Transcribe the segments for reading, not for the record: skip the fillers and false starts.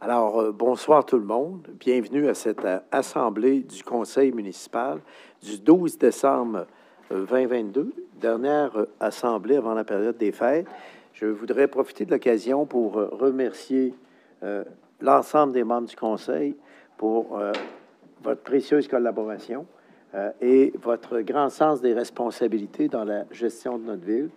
Alors, bonsoir tout le monde. Bienvenue à cette assemblée du Conseil municipal du 12 décembre 2022, dernière assemblée avant la période des fêtes. Je voudrais profiter de l'occasion pour remercier l'ensemble des membres du Conseil pour votre précieuse collaboration et votre grand sens des responsabilités dans la gestion de notre ville.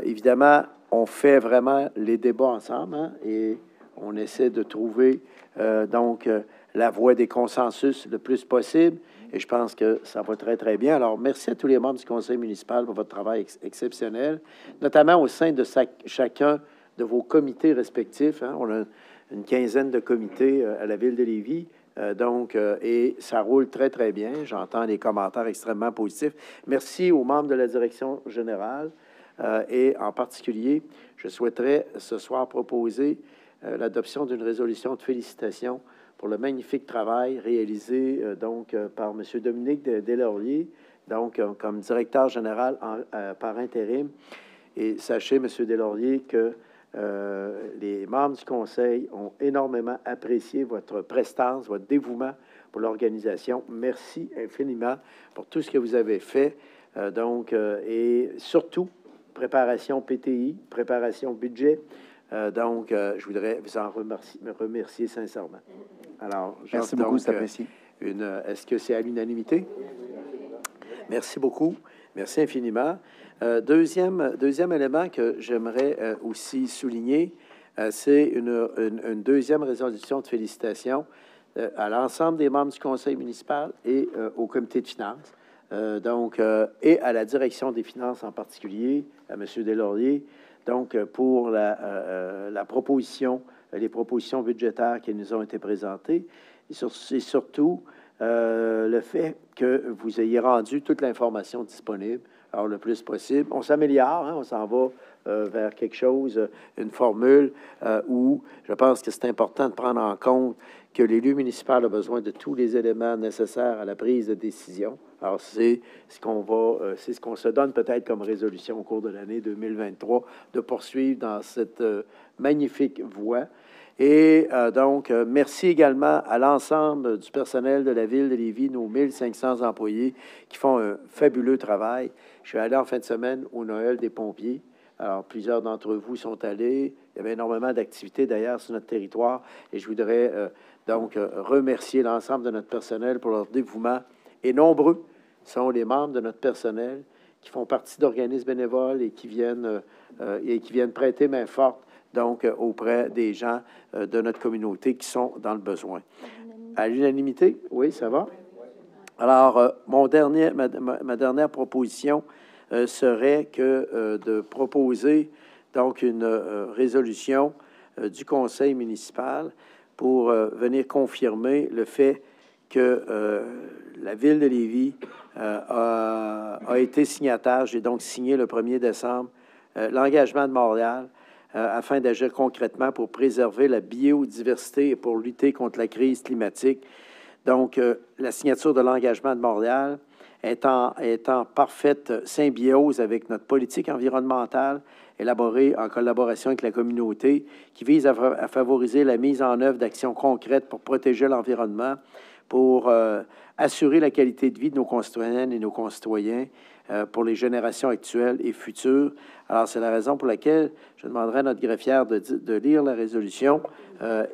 Évidemment, on fait vraiment les débats ensemble, hein, et on essaie de trouver la voie des consensus le plus possible, et je pense que ça va très, très bien. Alors, merci à tous les membres du Conseil municipal pour votre travail exceptionnel, notamment au sein de chacun de vos comités respectifs. Hein. On a une quinzaine de comités à la Ville de Lévis, et ça roule très, très bien. J'entends des commentaires extrêmement positifs. Merci aux membres de la direction générale, et en particulier, je souhaiterais ce soir proposer l'adoption d'une résolution de félicitations pour le magnifique travail réalisé par M. Dominique Deslauriers, comme directeur général par intérim. Et sachez, M. Deslauriers, que les membres du Conseil ont énormément apprécié votre prestance, votre dévouement pour l'organisation. Merci infiniment pour tout ce que vous avez fait. Et surtout, préparation PTI, préparation budget. Je voudrais vous en remercier sincèrement. Alors, merci beaucoup, c'est apprécié. Est-ce que c'est à l'unanimité? Merci beaucoup. Merci infiniment. Deuxième élément que j'aimerais aussi souligner, c'est une deuxième résolution de félicitations à l'ensemble des membres du Conseil municipal et au comité de finances. Et à la direction des finances en particulier, à M. Deslauriers, pour les propositions budgétaires qui nous ont été présentées, et surtout le fait que vous ayez rendu toute l'information disponible, alors le plus possible. On s'améliore, hein, on s'en va vers quelque chose, une formule où je pense que c'est important de prendre en compte que l'élu municipal a besoin de tous les éléments nécessaires à la prise de décision. Alors, c'est ce qu'on se donne peut-être comme résolution au cours de l'année 2023, de poursuivre dans cette magnifique voie. Et merci également à l'ensemble du personnel de la Ville de Lévis, nos 1500 employés qui font un fabuleux travail. Je suis allé en fin de semaine au Noël des pompiers. Alors, plusieurs d'entre vous sont allés. Il y avait énormément d'activités, d'ailleurs, sur notre territoire. Et je voudrais remercier l'ensemble de notre personnel pour leur dévouement. Et nombreux sont les membres de notre personnel qui font partie d'organismes bénévoles et qui viennent prêter main forte auprès des gens de notre communauté qui sont dans le besoin. À l'unanimité? Oui, ça va? Alors, ma dernière proposition serait de proposer une résolution du Conseil municipal pour venir confirmer le fait que la Ville de Lévis a été signataire, j'ai donc signé le 1er décembre, l'engagement de Montréal afin d'agir concrètement pour préserver la biodiversité et pour lutter contre la crise climatique. Donc, la signature de l'engagement de Montréal est en parfaite symbiose avec notre politique environnementale élaborée en collaboration avec la communauté qui vise à favoriser la mise en œuvre d'actions concrètes pour protéger l'environnement, pour assurer la qualité de vie de nos concitoyennes et nos concitoyens pour les générations actuelles et futures. Alors, c'est la raison pour laquelle je demanderai à notre greffière de lire la résolution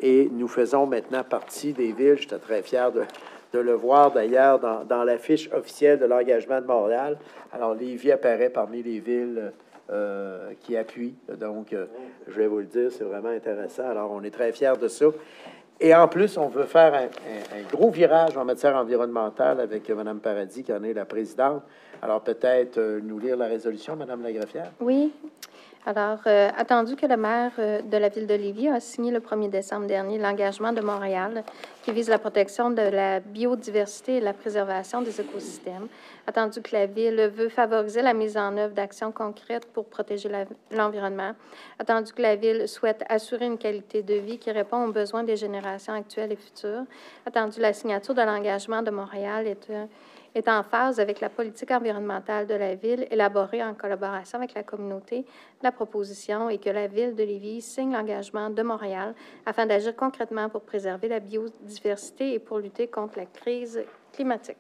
et nous faisons maintenant partie des villes. J'étais très fier de le voir d'ailleurs dans la fiche officielle de l'engagement de Montréal. Alors, Lévis apparaît parmi les villes qui appuient. Donc, je vais vous le dire, c'est vraiment intéressant. Alors, on est très fiers de ça. Et en plus, on veut faire un gros virage en matière environnementale avec Mme Paradis, qui en est la présidente. Alors, peut-être nous lire la résolution, Mme la greffière? Oui. Alors, attendu que le maire de la Ville de Lévis a signé le 1er décembre dernier l'engagement de Montréal qui vise la protection de la biodiversité et la préservation des écosystèmes, attendu que la Ville veut favoriser la mise en œuvre d'actions concrètes pour protéger l'environnement, attendu que la Ville souhaite assurer une qualité de vie qui répond aux besoins des générations actuelles et futures, attendu la signature de l'engagement de Montréal est en phase avec la politique environnementale de la Ville élaborée en collaboration avec la communauté, la proposition et que la Ville de Lévis signe l'engagement de Montréal afin d'agir concrètement pour préserver la biodiversité et pour lutter contre la crise climatique.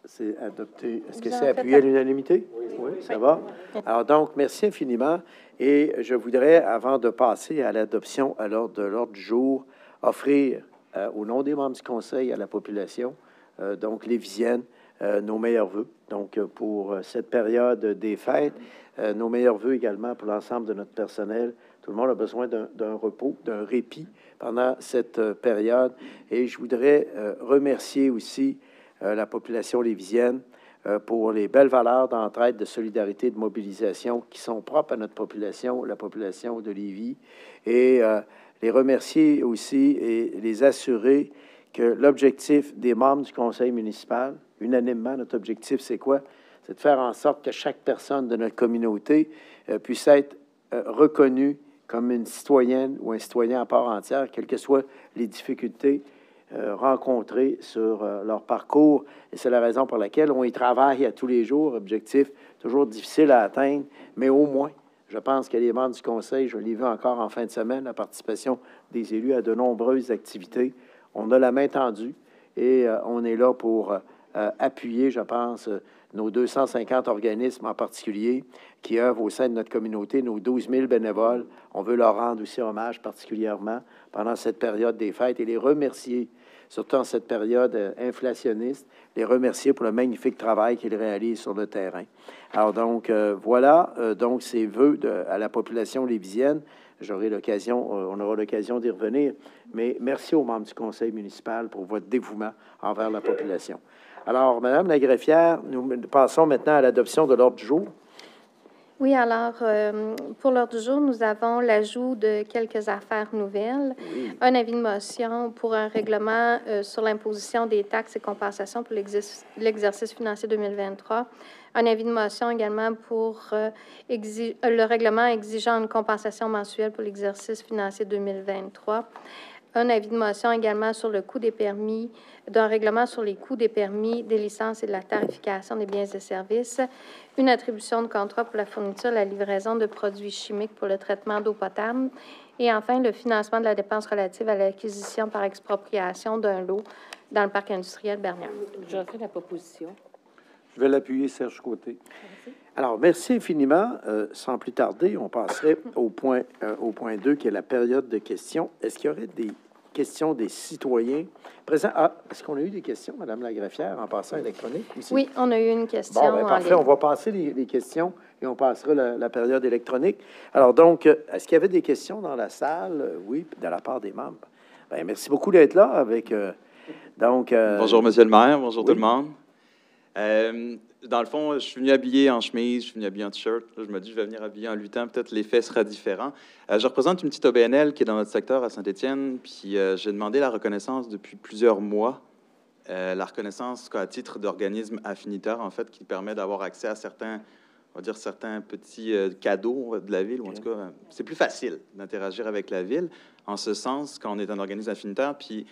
C'est adopté. Est-ce que c'est appuyé à l'unanimité? Oui, ça va. Alors donc, merci infiniment. Et je voudrais, avant de passer à l'adoption de l'ordre du jour, offrir au nom des membres du Conseil à la population, donc lévisienne, nos meilleurs vœux. Donc, pour cette période des fêtes, nos meilleurs vœux également pour l'ensemble de notre personnel. Tout le monde a besoin d'un repos, d'un répit pendant cette période. Et je voudrais remercier aussi la population lévisienne pour les belles valeurs d'entraide, de solidarité, de mobilisation qui sont propres à notre population, la population de Lévis, et les remercier aussi et les assurer que l'objectif des membres du conseil municipal, unanimement, notre objectif, c'est quoi? C'est de faire en sorte que chaque personne de notre communauté puisse être reconnue comme une citoyenne ou un citoyen à part entière, quelles que soient les difficultés rencontrés sur leur parcours. Et c'est la raison pour laquelle on y travaille à tous les jours. Objectif toujours difficile à atteindre, mais au moins, je pense que les membres du Conseil, je l'ai vu encore en fin de semaine, la participation des élus à de nombreuses activités. On a la main tendue et on est là pour appuyer, je pense, nos 250 organismes en particulier qui œuvrent au sein de notre communauté, nos 12 000 bénévoles. On veut leur rendre aussi hommage particulièrement pendant cette période des fêtes et les remercier, surtout en cette période inflationniste, les remercier pour le magnifique travail qu'ils réalisent sur le terrain. Alors donc, voilà, donc ces vœux à la population lévisienne. J'aurai l'occasion, on aura l'occasion d'y revenir, mais merci aux membres du conseil municipal pour votre dévouement envers la population. Alors, Madame la greffière, nous passons maintenant à l'adoption de l'ordre du jour. Oui, alors, pour l'ordre du jour, nous avons l'ajout de quelques affaires nouvelles, un avis de motion pour un règlement sur l'imposition des taxes et compensations pour l'exercice financier 2023, un avis de motion également pour le règlement exigeant une compensation mensuelle pour l'exercice financier 2023, un avis de motion également sur le coût des permis, d'un règlement sur les coûts des permis, des licences et de la tarification des biens et services, une attribution de contrat pour la fourniture et la livraison de produits chimiques pour le traitement d'eau potable, et enfin le financement de la dépense relative à l'acquisition par expropriation d'un lot dans le parc industriel Bernière. Je refais la proposition. Je vais l'appuyer, Serge Côté. Merci. Alors, merci infiniment. Sans plus tarder, on passerait au point 2, qui est la période de questions. Est-ce qu'il y aurait des questions des citoyens présents? Ah, est-ce qu'on a eu des questions, Madame la greffière, en passant électronique aussi? Oui, on a eu une question. Bon, bien, parfait. On va passer les questions et on passera la période électronique. Alors, donc, est-ce qu'il y avait des questions dans la salle? Oui, de la part des membres. Bien, merci beaucoup d'être là avec... Bonjour, Monsieur le maire. Bonjour oui. tout le monde. Dans le fond, je suis venu habillé en chemise, je suis venu habillé en t-shirt. Là, je me dis, je vais venir habillé en lutin. Peut-être l'effet sera différent. Je représente une petite OBNL qui est dans notre secteur à Saint-Étienne. Puis j'ai demandé la reconnaissance depuis plusieurs mois. La reconnaissance à titre d'organisme affinitaire, en fait, qui permet d'avoir accès à certains, on va dire, certains petits cadeaux de la ville. Ou en tout cas, c'est plus facile d'interagir avec la ville. En ce sens, quand on est un organisme affinitaire, puis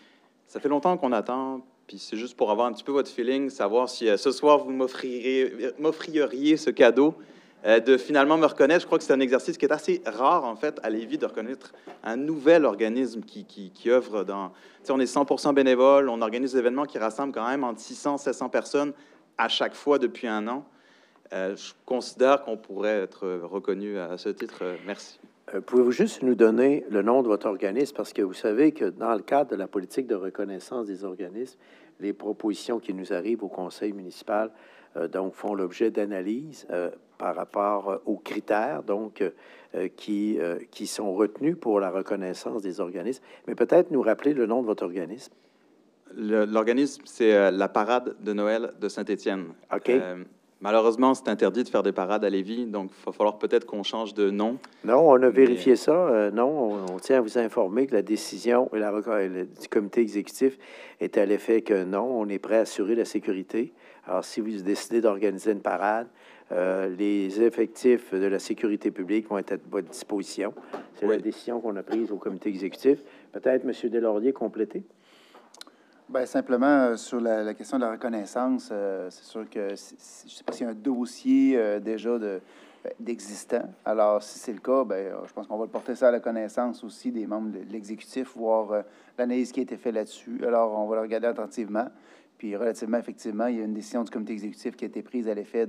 ça fait longtemps qu'on attend. Puis c'est juste pour avoir un petit peu votre feeling, savoir si ce soir, vous m'offririez ce cadeau de finalement me reconnaître. Je crois que c'est un exercice qui est assez rare, en fait, à Lévis, de reconnaître un nouvel organisme qui œuvre dans... Tu sais, on est 100% bénévole, on organise des événements qui rassemblent quand même entre 600 et 700 personnes à chaque fois depuis un an. Je considère qu'on pourrait être reconnu à ce titre. Merci. Pouvez-vous juste nous donner le nom de votre organisme? Parce que vous savez que dans le cadre de la politique de reconnaissance des organismes, les propositions qui nous arrivent au conseil municipal donc font l'objet d'analyses par rapport aux critères donc qui sont retenus pour la reconnaissance des organismes. Mais peut-être nous rappeler le nom de votre organisme. L'organisme, c'est la Parade de Noël de Saint-Étienne. OK. Malheureusement, c'est interdit de faire des parades à Lévis, donc il va falloir peut-être qu'on change de nom. Non, on a vérifié ça. Non, on tient à vous informer que la décision du comité exécutif est à l'effet que non, on est prêt à assurer la sécurité. Alors, si vous décidez d'organiser une parade, les effectifs de la sécurité publique vont être à votre disposition. C'est la décision qu'on a prise au comité exécutif. Peut-être, M. Deslauriers, compléter? Bien, simplement, sur la question de la reconnaissance, c'est sûr que je ne sais pas s'il y a un dossier déjà d'existant. Alors, si c'est le cas, bien, je pense qu'on va porter ça à la connaissance aussi des membres de l'exécutif, voir l'analyse qui a été faite là-dessus. Alors, on va le regarder attentivement. Puis, relativement, effectivement, il y a une décision du comité exécutif qui a été prise à l'effet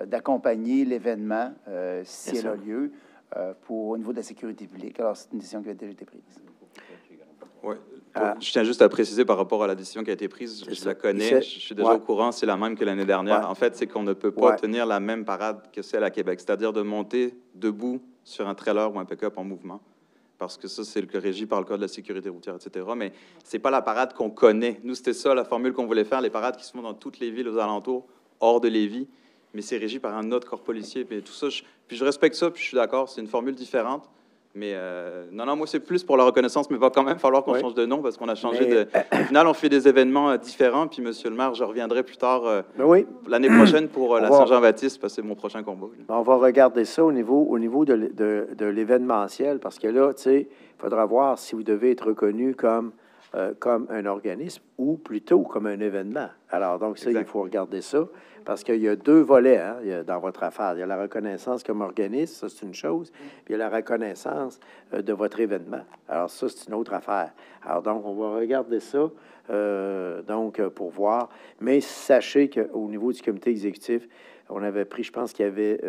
d'accompagner l'événement, si elle a lieu, au niveau de la sécurité publique. Alors, c'est une décision qui a déjà été prise. Oui. Je tiens juste à préciser par rapport à la décision qui a été prise, je la connais, je suis déjà au courant, c'est la même que l'année dernière. En fait, c'est qu'on ne peut pas tenir la même parade que celle à Québec, c'est-à-dire de monter debout sur un trailer ou un pick-up en mouvement, parce que ça, c'est le régi par le Code de la sécurité routière, etc. Mais c'est pas la parade qu'on connaît. Nous, c'était ça, la formule qu'on voulait faire, les parades qui se font dans toutes les villes aux alentours, hors de Lévis, mais c'est régi par un autre corps policier, puis tout ça. Puis je respecte ça, puis je suis d'accord, c'est une formule différente. Mais non, moi, c'est plus pour la reconnaissance, mais il va quand même falloir qu'on change de nom parce qu'on a changé de... Au final, on fait des événements différents, puis Monsieur le maire, je reviendrai plus tard l'année prochaine pour la Saint-Jean-Baptiste, parce que c'est mon prochain combat. On va regarder ça au niveau de l'événementiel, parce que là, tu sais, il faudra voir si vous devez être reconnu comme un organisme ou plutôt comme un événement. Alors, donc, ça, il faut regarder ça, parce qu'il y a deux volets dans votre affaire. Il y a la reconnaissance comme organisme, ça, c'est une chose, puis il y a la reconnaissance de votre événement. Alors, ça, c'est une autre affaire. Alors, donc, on va regarder ça, pour voir. Mais sachez qu'au niveau du comité exécutif, on avait pris, je pense qu'il y avait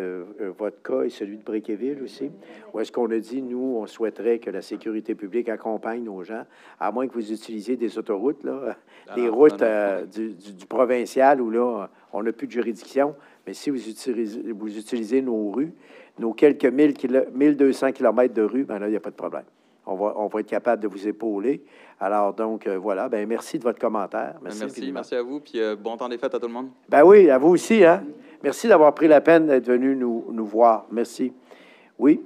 votre cas et celui de Bréquéville aussi, où est-ce qu'on a dit, nous, on souhaiterait que la sécurité publique accompagne nos gens, à moins que vous utilisiez des autoroutes, là, des routes du provincial, où là, on n'a plus de juridiction, mais si vous utilisez nos rues, nos quelques 1200 kilomètres de rue, ben là, il n'y a pas de problème. On va être capable de vous épauler. Alors, donc, voilà. Ben merci de votre commentaire. Merci à vous, puis bon temps des fêtes à tout le monde. Ben oui, à vous aussi, hein? Merci d'avoir pris la peine d'être venu nous voir. Merci. Oui?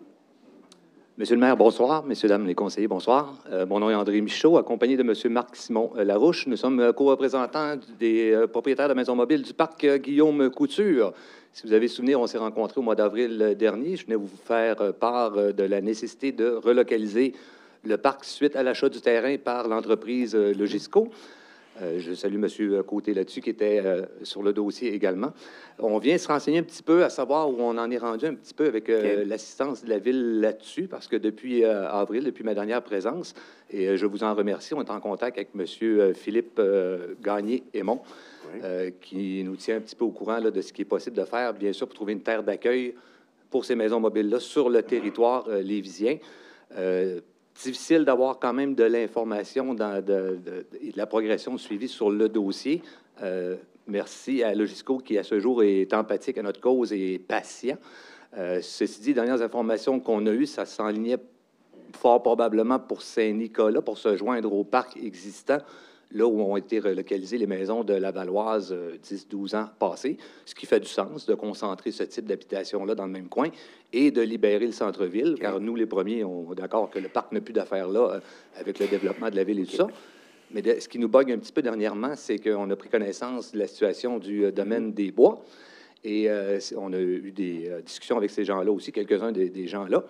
Monsieur le maire, bonsoir. Messieurs, dames, les conseillers, bonsoir. Mon nom est André Michaud, accompagné de monsieur Marc-Simon Larouche. Nous sommes co-représentants des propriétaires de maisons mobiles du parc Guillaume Couture. Si vous avez souvenir, on s'est rencontrés au mois d'avril dernier. Je venais vous faire part de la nécessité de relocaliser le parc suite à l'achat du terrain par l'entreprise Logisco. Je salue M. Côté là-dessus, qui était sur le dossier également. On vient se renseigner un petit peu à savoir où on en est rendu un petit peu avec l'assistance de la Ville là-dessus, parce que depuis avril, depuis ma dernière présence, et je vous en remercie, on est en contact avec M. Philippe Gagné-Aymon, qui nous tient un petit peu au courant là, de ce qui est possible de faire, bien sûr, pour trouver une terre d'accueil pour ces maisons mobiles-là sur le territoire lévisien. Difficile d'avoir quand même de l'information et de la progression suivie sur le dossier. Merci à Logisco qui, à ce jour, est empathique à notre cause et patient. Ceci dit, les dernières informations qu'on a eues, ça s'enlignait fort probablement pour Saint-Nicolas, pour se joindre au parc existant, là où ont été relocalisées les maisons de la Valoise 10-12 ans passés, ce qui fait du sens de concentrer ce type d'habitation-là dans le même coin et de libérer le centre-ville, car nous, les premiers, on est d'accord que le parc n'a plus d'affaires là avec le développement de la ville et tout ça. Mais ce qui nous bug un petit peu dernièrement, c'est qu'on a pris connaissance de la situation du domaine des bois et on a eu des discussions avec ces gens-là aussi, quelques-uns des gens-là.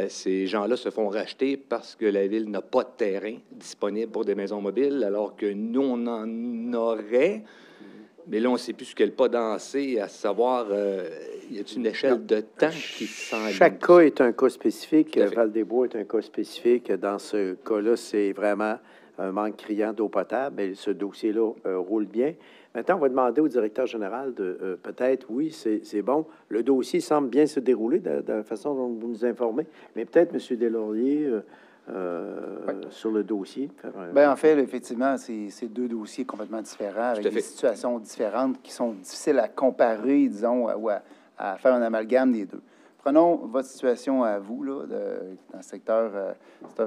Ces gens-là se font racheter parce que la Ville n'a pas de terrain disponible pour des maisons mobiles, alors que nous, on en aurait. Mais là, on ne sait plus sur quel pas danser, à savoir, y a-t-il une échelle de temps qui s'en... Chaque cas est un cas spécifique. Val-des-Bois est un cas spécifique. Dans ce cas-là, c'est vraiment un manque criant d'eau potable. Mais ce dossier-là roule bien. Maintenant, on va demander au directeur général de peut-être, oui, c'est bon. Le dossier semble bien se dérouler de la façon dont vous nous informez, mais peut-être, M. Deslauriers, sur le dossier. Bien, en fait, effectivement, c'est deux dossiers complètement différents, avec des situations différentes qui sont difficiles à comparer, disons, ou à faire un amalgame des deux. Prenons votre situation à vous, là, dans le secteur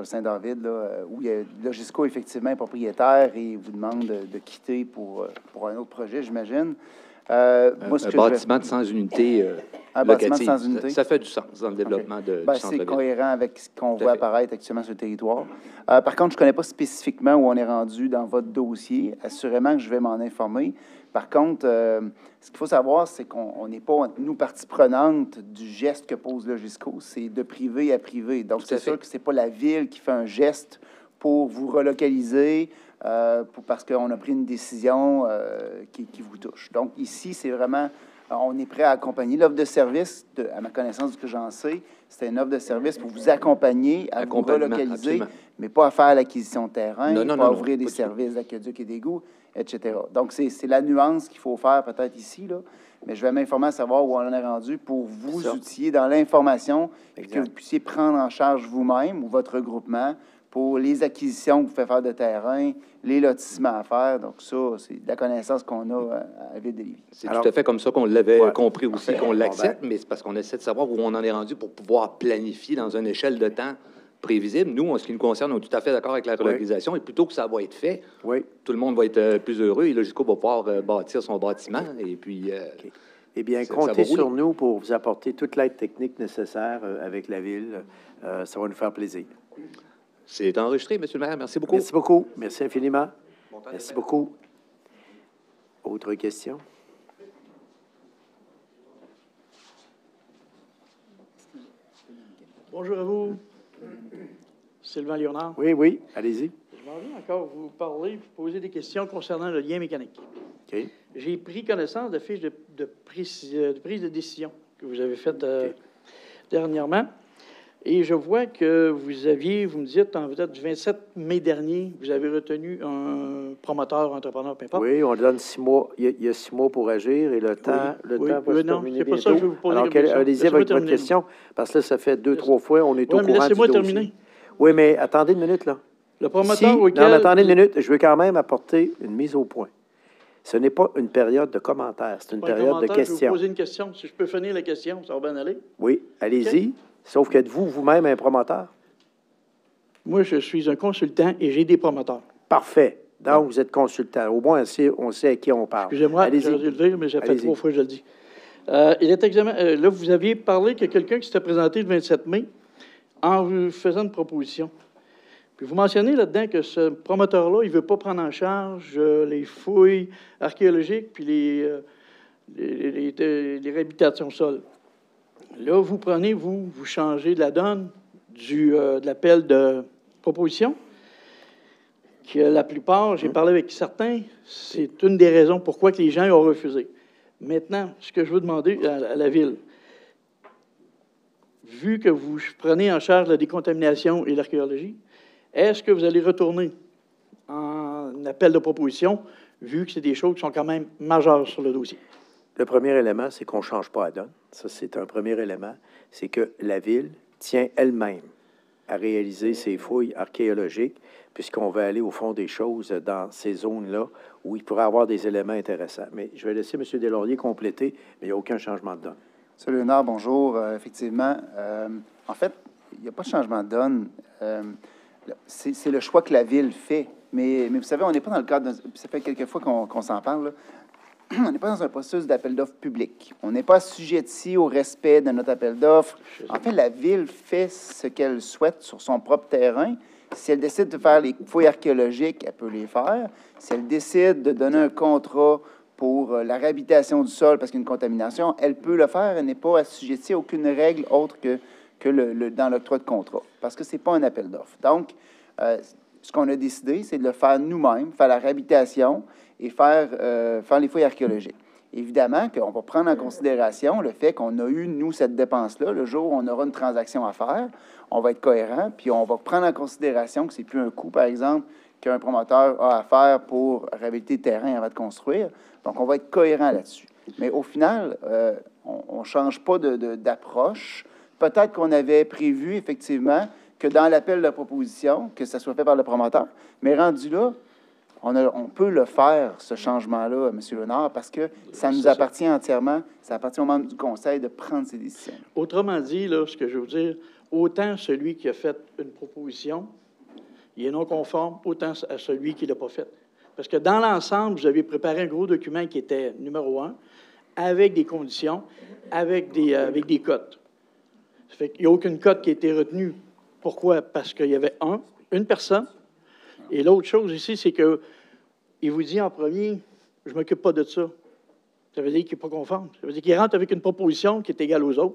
Saint-David, là, où il y a Logisco, effectivement, est propriétaire et vous demande de quitter pour un autre projet, j'imagine. Un bâtiment de 100 unités locatives. Ça fait du sens dans le développement du centre-ville. C'est cohérent avec ce qu'on voit apparaître actuellement sur le territoire. Par contre, je ne connais pas spécifiquement où on est rendu dans votre dossier. Assurément que je vais m'en informer. Par contre, ce qu'il faut savoir, c'est qu'on n'est pas, nous, partie prenante du geste que pose Logisco. C'est de privé à privé. Donc, c'est sûr que ce n'est pas la Ville qui fait un geste pour vous relocaliser parce qu'on a pris une décision qui vous touche. Donc, ici, c'est vraiment, on est prêt à accompagner. L'offre de service, à ma connaissance, de ce que j'en sais, c'est une offre de service pour vous accompagner à vous relocaliser, absolument. mais pas à faire l'acquisition de terrain, Non, non, pas à non, ouvrir non, des services d'aqueduc et d'égouts, etc. Donc, c'est la nuance qu'il faut faire peut-être ici, là. Mais je vais m'informer à savoir où on en est rendu pour vous outiller dans l'information et que vous puissiez prendre en charge vous-même ou votre regroupement pour les acquisitions que vous faites faire de terrain, les lotissements à faire. Donc, ça, c'est de la connaissance qu'on a à la Ville de Lévis. C'est tout à fait comme ça qu'on l'avait Ouais. compris aussi, qu'on l'accepte, Bon, mais c'est parce qu'on essaie de savoir où on en est rendu pour pouvoir planifier dans une échelle de temps prévisible. Nous, en ce qui nous concerne, on est tout à fait d'accord avec la relocalisation. Et plutôt que ça va être fait, Oui. tout le monde va être plus heureux et Logisco va pouvoir bâtir son bâtiment. Et puis, OK. Eh bien, ça comptez va rouler. sur nous pour vous apporter toute l'aide technique nécessaire avec la Ville. Ça va nous faire plaisir. c'est enregistré, Monsieur le maire. Merci beaucoup. Merci beaucoup. Merci infiniment. Merci beaucoup. Autre question? Bonjour à vous. Sylvain Léonard. Oui, oui, allez-y. Je m'en viens encore vous parler, vous poser des questions concernant le lien mécanique. OK. J'ai pris connaissance de fiches de prise de décision que vous avez faites dernièrement. Et je vois que vous me dites, en vedette du 27 mai dernier, vous avez retenu un promoteur, entrepreneur, peu importe. Oui, on donne 6 mois. Il y a 6 mois pour agir et le temps va oui, se non, terminer c'est pas bientôt. ça que je vais vous poser Alors, comme question. allez-y Laissez-moi avec votre terminer. question, parce que là, ça fait 2-3 fois, on est au Oui, mais courant du laissez-moi dossier. terminer. Oui, mais attendez une minute, là. Le promoteur Si, auquel... non, mais attendez une minute, je veux quand même apporter une mise au point. Ce n'est pas une période de commentaires, c'est une Pas un période de commentaire, Je vais questions. vous poser une question. Si je peux finir la question, ça va bien aller. Oui, allez-y. Sauf que êtes-vous vous-même un promoteur? Moi, je suis un consultant et j'ai des promoteurs. Parfait. Donc, vous êtes consultant. Au moins, on sait à qui on parle. Excusez-moi, Allez-y. j'aurais dû le dire, mais ça fait Allez-y. 3 fois que je le dis. Il est là, vous aviez parlé qu'il y a quelqu'un qui s'était présenté le 27 mai en vous faisant une proposition. Puis vous mentionnez là-dedans que ce promoteur-là, il ne veut pas prendre en charge les fouilles archéologiques puis les réhabilitations sol. Là, vous prenez, vous changez de la donne de l'appel de proposition, que la plupart, j'ai parlé avec certains, c'est une des raisons pourquoi que les gens ont refusé. Maintenant, ce que je veux demander à la Ville, vu que vous prenez en charge la décontamination et l'archéologie, est-ce que vous allez retourner en appel de proposition, vu que c'est des choses qui sont quand même majeures sur le dossier? Le premier élément, c'est qu'on ne change pas la donne. Ça, c'est un premier élément. C'est que la Ville tient elle-même à réaliser ses fouilles archéologiques, puisqu'on va aller au fond des choses dans ces zones-là où il pourrait y avoir des éléments intéressants. Mais je vais laisser M. Deslauriers compléter, mais il n'y a aucun changement de donne. M. Léonard, bonjour. Effectivement, en fait, il n'y a pas de changement de donne. C'est le choix que la Ville fait. Mais vous savez, on n'est pas dans le cadre... Ça fait quelques fois qu'on s'en parle, là. On n'est pas dans un processus d'appel d'offres public. On n'est pas assujetti au respect de notre appel d'offres. En fait, la Ville fait ce qu'elle souhaite sur son propre terrain. Si elle décide de faire les fouilles archéologiques, elle peut les faire. Si elle décide de donner un contrat pour la réhabilitation du sol parce qu'il y a une contamination, elle peut le faire. Elle n'est pas assujettie à aucune règle autre que dans l'octroi de contrat, parce que ce n'est pas un appel d'offres. Donc, ce qu'on a décidé, c'est de le faire nous-mêmes, faire la réhabilitation et faire les fouilles archéologiques. Évidemment qu'on va prendre en considération le fait qu'on a eu, nous, cette dépense-là. Le jour où on aura une transaction à faire, on va être cohérent, puis on va prendre en considération que c'est plus un coût, par exemple, qu'un promoteur a à faire pour réhabiliter le terrain avant de construire. Donc, on va être cohérent là-dessus. Mais au final, on ne change pas d'approche. Peut-être qu'on avait prévu, effectivement, que dans l'appel de proposition, que ça soit fait par le promoteur, mais rendu là, on peut le faire, ce changement-là, M. Léonard, parce que ça nous appartient entièrement, ça appartient aux membres du Conseil de prendre ces décisions. Autrement dit, là, ce que je veux dire, autant celui qui a fait une proposition, il est non conforme, autant à celui qui ne l'a pas fait. Parce que dans l'ensemble, vous avez préparé un gros document qui était numéro 1, avec des conditions, avec des cotes. Ça fait qu'il n'y a aucune cote qui a été retenue. Pourquoi? Parce qu'il y avait une personne. Et l'autre chose ici, c'est qu'il vous dit en premier, je ne m'occupe pas de ça. Ça veut dire qu'il n'est pas conforme. Ça veut dire qu'il rentre avec une proposition qui est égale aux autres,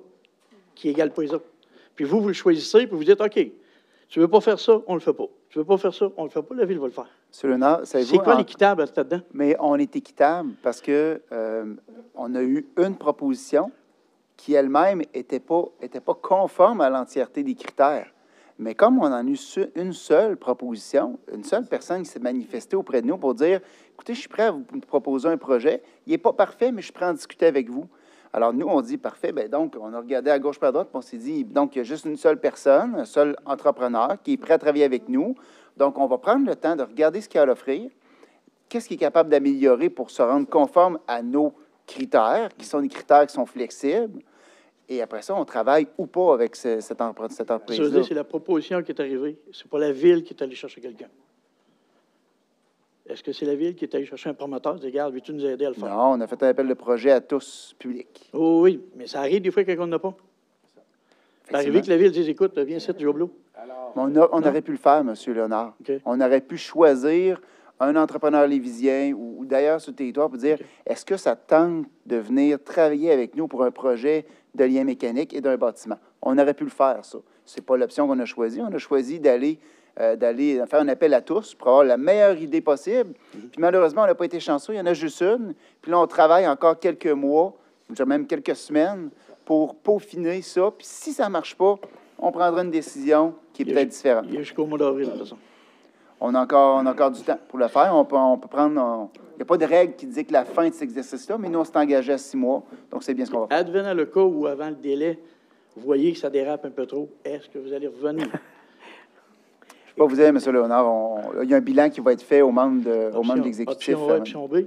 qui est égale pas les autres. Puis vous le choisissez, puis vous dites, OK, Tu veux pas faire ça, on le fait pas. Tu veux pas faire ça, on le fait pas, la ville va le faire. Monsieur Léonard, C'est savez-vous, quoi l'équitable là-dedans? mais on est équitable parce que on a eu une proposition qui elle-même n'était pas conforme à l'entièreté des critères. Mais comme on en a eu une seule proposition, une seule personne qui s'est manifestée auprès de nous pour dire, écoutez, je suis prêt à vous proposer un projet, il n'est pas parfait, mais je suis prêt à en discuter avec vous. Alors nous, on dit, parfait, bien donc, on a regardé à gauche, à droite, puis on s'est dit, donc, il y a juste une seule personne, un seul entrepreneur qui est prêt à travailler avec nous. Donc, on va prendre le temps de regarder ce qu'il y a à l'offrir, qu'est-ce qu'il est capable d'améliorer pour se rendre conforme à nos critères, qui sont des critères qui sont flexibles. Et après ça, on travaille ou pas avec cette Ça veut entreprise-là. dire c'est la proposition qui est arrivée. C'est pas la ville qui est allée chercher quelqu'un. Est-ce que c'est la ville qui est allée chercher un promoteur? Dis, regarde, veux-tu nous aider à le faire? Non, on a fait un appel de projet à tous publics. Oh, oui, mais ça arrive des fois qu'on n'a pas. C'est arrivé que la ville dise, écoute, viens ici, Joblo. On aurait pu le faire, M. Léonard. OK. On aurait pu choisir un entrepreneur lévisien ou d'ailleurs sur le territoire pour dire, est-ce que ça tente de venir travailler avec nous pour un projet de lien mécanique et d'un bâtiment? On aurait pu le faire, ça. Ce n'est pas l'option qu'on a choisie. On a choisi d'aller faire un appel à tous pour avoir la meilleure idée possible. Puis malheureusement, on n'a pas été chanceux. Il y en a juste une. Puis là, on travaille encore quelques mois, même quelques semaines, pour peaufiner ça. Puis si ça ne marche pas, on prendra une décision qui est peut-être différente. Il y a jusqu'au mois d'avril, de toute façon. On a encore du temps pour le faire. On peut prendre... Il n'y a pas de règle qui dit que la fin de cet exercice-là, mais nous, on s'est engagé à 6 mois. Donc, c'est bien ce qu'on va faire. Advenant le cas où, avant le délai, vous voyez que ça dérape un peu trop, est-ce que vous allez revenir? Je ne sais pas vous dire, M. Léonard, il y a un bilan qui va être fait aux membres de l'exécutif. Option A, option B?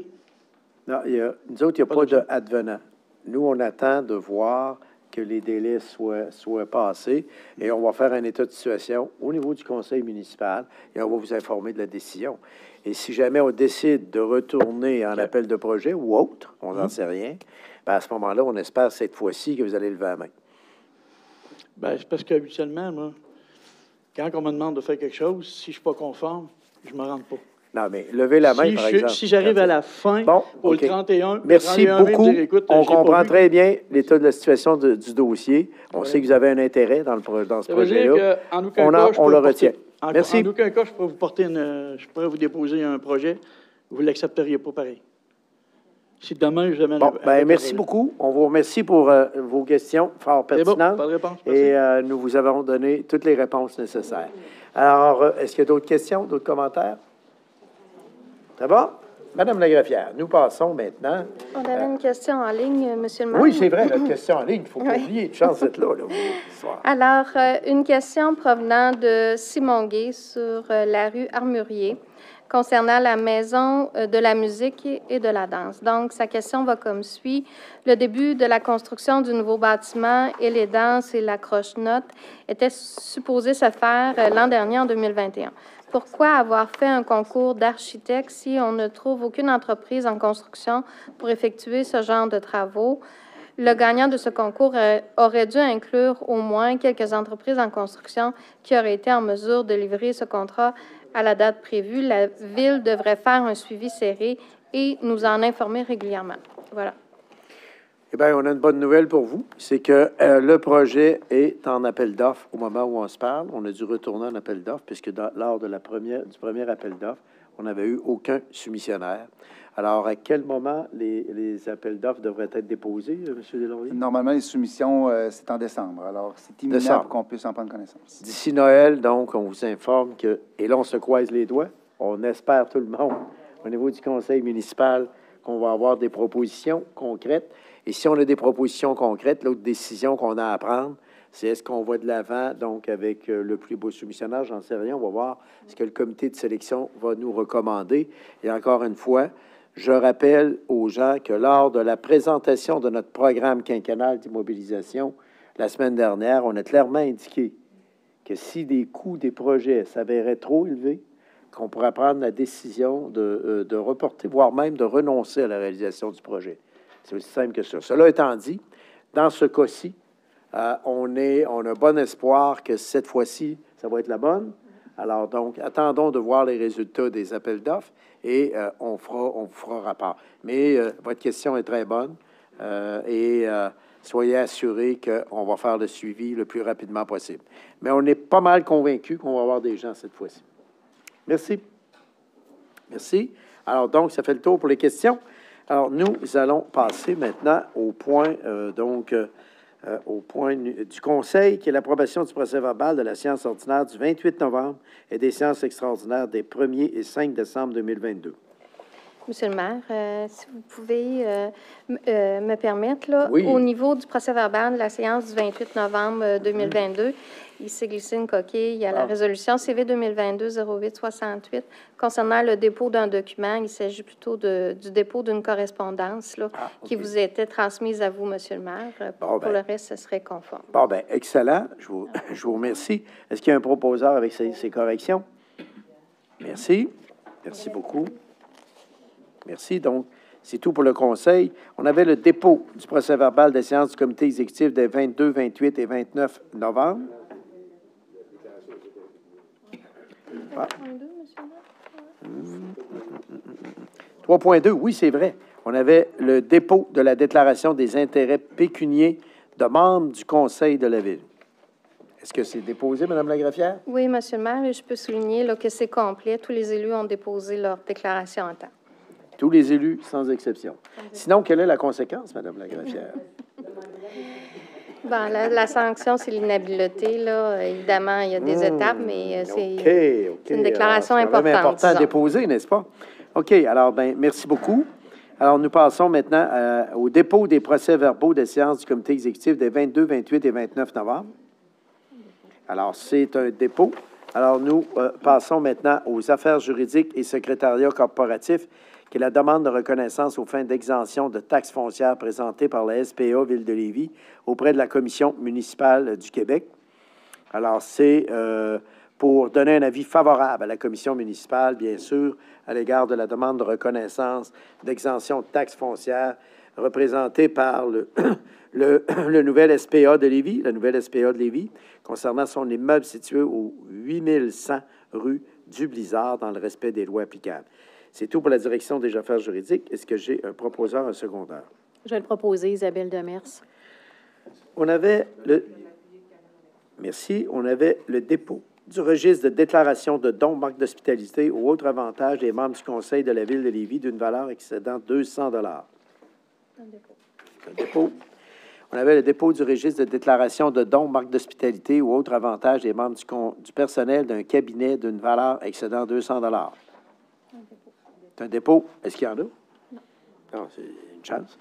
Non, nous autres, il n'y a pas d'advenant. Nous, on attend de voir que les délais soient passés et on va faire un état de situation au niveau du conseil municipal et on va vous informer de la décision. Et si jamais on décide de retourner en appel de projet ou autre, on n'en sait rien, bien à ce moment-là, on espère cette fois-ci que vous allez lever la main. Bien, c'est parce qu'habituellement, moi, quand on me demande de faire quelque chose, si je ne suis pas conforme, je ne me rends pas. Non, mais levez la main, par exemple. Si j'arrive à la fin, bon, pour okay. le 31, merci le 31 beaucoup. Dire, écoute, on comprend très bien l'état de la situation du dossier. On ouais. sait que vous avez un intérêt dans ce projet-là. Ça veut dire qu'en aucun cas, on le retient. Merci. En aucun cas, je pourrais vous déposer un projet. Vous ne l'accepteriez pas pareil. Si demain, je demande... Bon, merci beaucoup. On vous remercie pour vos questions fort pertinentes. Bon, pas de réponse. Et nous vous avons donné toutes les réponses nécessaires. Alors, est-ce qu'il y a d'autres questions, d'autres commentaires? Très bon. Madame la greffière, nous passons maintenant... On avait une question en ligne, Monsieur le maire. Oui, c'est vrai, notre question en ligne. Il faut pas oublier. Une chance d'être là ce soir. Alors, une question provenant de Simon Gay sur la rue Armurier concernant la maison de la musique et de la danse. Donc, sa question va comme suit. Le début de la construction du nouveau bâtiment et les danses et la croche-note étaient supposés se faire l'an dernier, en 2021. Pourquoi avoir fait un concours d'architecte si on ne trouve aucune entreprise en construction pour effectuer ce genre de travaux? Le gagnant de ce concours aurait dû inclure au moins quelques entreprises en construction qui auraient été en mesure de livrer ce contrat à la date prévue. La Ville devrait faire un suivi serré et nous en informer régulièrement. Voilà. Eh bien, on a une bonne nouvelle pour vous. C'est que le projet est en appel d'offres au moment où on se parle. On a dû retourner en appel d'offres puisque lors de du premier appel d'offres, on n'avait eu aucun soumissionnaire. Alors, à quel moment les appels d'offres devraient être déposés, M. Deslauriers? Normalement, les soumissions, c'est en décembre. Alors, c'est imminent pour qu'on puisse en prendre connaissance. D'ici Noël, donc, on vous informe que... Et là, on se croise les doigts. On espère tout le monde, au niveau du conseil municipal, qu'on va avoir des propositions concrètes. Et si on a des propositions concrètes, l'autre décision qu'on a à prendre, c'est est-ce qu'on va de l'avant, donc, avec le plus beau soumissionnaire? J'en sais rien. On va voir ce que le comité de sélection va nous recommander. Et encore une fois, je rappelle aux gens que lors de la présentation de notre programme quinquennal d'immobilisation, la semaine dernière, on a clairement indiqué que si des coûts des projets s'avéraient trop élevés, qu'on pourrait prendre la décision de reporter, voire même de renoncer à la réalisation du projet. C'est aussi simple que ça. Cela étant dit, dans ce cas-ci, on a bon espoir que cette fois-ci, ça va être la bonne. Alors, donc, attendons de voir les résultats des appels d'offres et on fera rapport. Mais votre question est très bonne et soyez assurés qu'on va faire le suivi le plus rapidement possible. Mais on est pas mal convaincus qu'on va avoir des gens cette fois-ci. Merci. Merci. Alors, donc, ça fait le tour pour les questions. Alors, nous allons passer maintenant au point, au point du Conseil, qui est l'approbation du procès-verbal de la séance ordinaire du 28 novembre et des séances extraordinaires des 1er et 5 décembre 2022. Monsieur le maire, si vous pouvez me permettre, là, Oui. au niveau du procès-verbal de la séance du 28 novembre 2022, il s'est glissé une coquille. Il y a la résolution CV 2022-08-68 concernant le dépôt d'un document. Il s'agit plutôt du dépôt d'une correspondance là, qui vous était transmise à vous, Monsieur le maire. Pour le reste, ce serait conforme. Bon, bien, excellent. Je vous remercie. Est-ce qu'il y a un proposeur avec ces corrections? Merci. Merci beaucoup. Merci. Donc, c'est tout pour le Conseil. On avait le dépôt du procès-verbal des séances du comité exécutif des 22, 28 et 29 novembre. 3.2, oui, c'est vrai. On avait le dépôt de la déclaration des intérêts pécuniaires de membres du Conseil de la Ville. Est-ce que c'est déposé, Mme la greffière? Oui, Monsieur le maire, et je peux souligner là, que c'est complet. Tous les élus ont déposé leur déclaration en temps. Tous les élus, sans exception. Sinon, quelle est la conséquence, Mme la greffière? Bon, la sanction, c'est l'inhabileté. Là. Évidemment, il y a des étapes, mais c'est une déclaration importante. C'est important à disons. déposer, n'est-ce pas? OK. Alors, bien, merci beaucoup. Alors, nous passons maintenant au dépôt des procès-verbaux des séances du comité exécutif des 22, 28 et 29 novembre. Alors, c'est un dépôt. Alors, nous passons maintenant aux affaires juridiques et secrétariat corporatif, qui est la demande de reconnaissance aux fins d'exemption de taxes foncières présentée par la SPA Ville de Lévis auprès de la Commission municipale du Québec. Alors, c'est pour donner un avis favorable à la Commission municipale, bien sûr, à l'égard de la demande de reconnaissance d'exemption de taxes foncières représentée par le nouvel SPA de Lévis, la nouvelle SPA de Lévis, concernant son immeuble situé au 8100 rue du Blizzard, dans le respect des lois applicables. C'est tout pour la direction des affaires juridiques. Est-ce que j'ai un proposeur, un secondaire? Je vais le proposer, Isabelle Demers. On avait le... Merci. On avait le dépôt du registre de déclaration de dons, marque d'hospitalité ou autres avantages des membres du Conseil de la Ville de Lévis d'une valeur excédant 200 $. Le dépôt. On avait le dépôt du registre de déclaration de dons, marque d'hospitalité ou autres avantages des membres du personnel d'un cabinet d'une valeur excédant 200 $. C'est un dépôt. Est-ce qu'il y en a? Non, c'est une chance.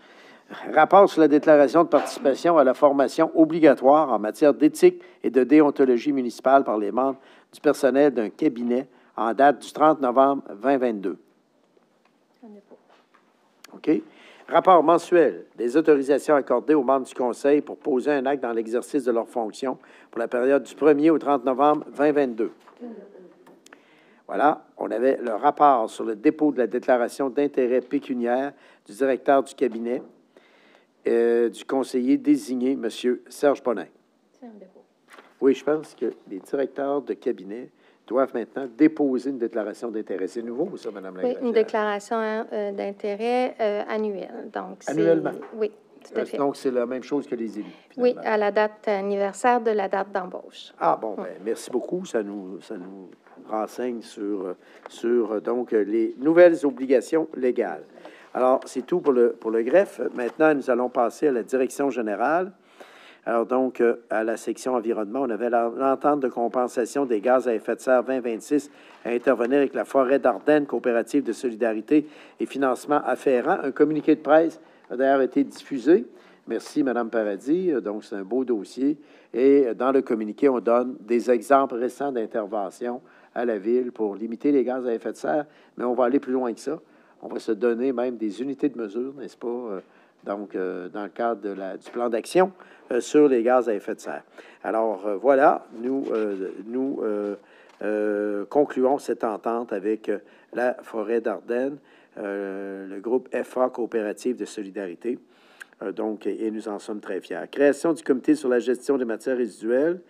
Rapport sur la déclaration de participation à la formation obligatoire en matière d'éthique et de déontologie municipale par les membres du personnel d'un cabinet en date du 30 novembre 2022. OK. Rapport mensuel des autorisations accordées aux membres du Conseil pour poser un acte dans l'exercice de leurs fonctions pour la période du 1er au 30 novembre 2022. Voilà, on avait le rapport sur le dépôt de la déclaration d'intérêt pécuniaire du directeur du cabinet, du conseiller désigné, M. Serge Ponin. Oui, je pense que les directeurs de cabinet doivent maintenant déposer une déclaration d'intérêt. C'est nouveau, ça, Mme la greffière? Une déclaration d'intérêt annuelle. Donc, annuellement? Oui, tout à fait. Donc, c'est la même chose que les élus, finalement. Oui, à la date anniversaire de la date d'embauche. Ah, bon, bien, merci beaucoup. Ça nous renseigne sur donc, les nouvelles obligations légales. Alors, c'est tout pour le greffe. Maintenant, nous allons passer à la direction générale. Alors, donc, à la section environnement, on avait l'entente de compensation des gaz à effet de serre 2026 à intervenir avec la Forêt d'Ardennes, coopérative de solidarité et financement afférent. Un communiqué de presse a d'ailleurs été diffusé. Merci, Mme Paradis. Donc, c'est un beau dossier. Et dans le communiqué, on donne des exemples récents d'intervention à la Ville pour limiter les gaz à effet de serre, mais on va aller plus loin que ça. On va se donner même des unités de mesure, n'est-ce pas, donc dans le cadre du plan d'action sur les gaz à effet de serre. Alors, voilà, nous concluons cette entente avec la Forêt d'Ardennes, le groupe FA, Coopérative de solidarité, donc, et nous en sommes très fiers. Création du comité sur la gestion des matières résiduelles.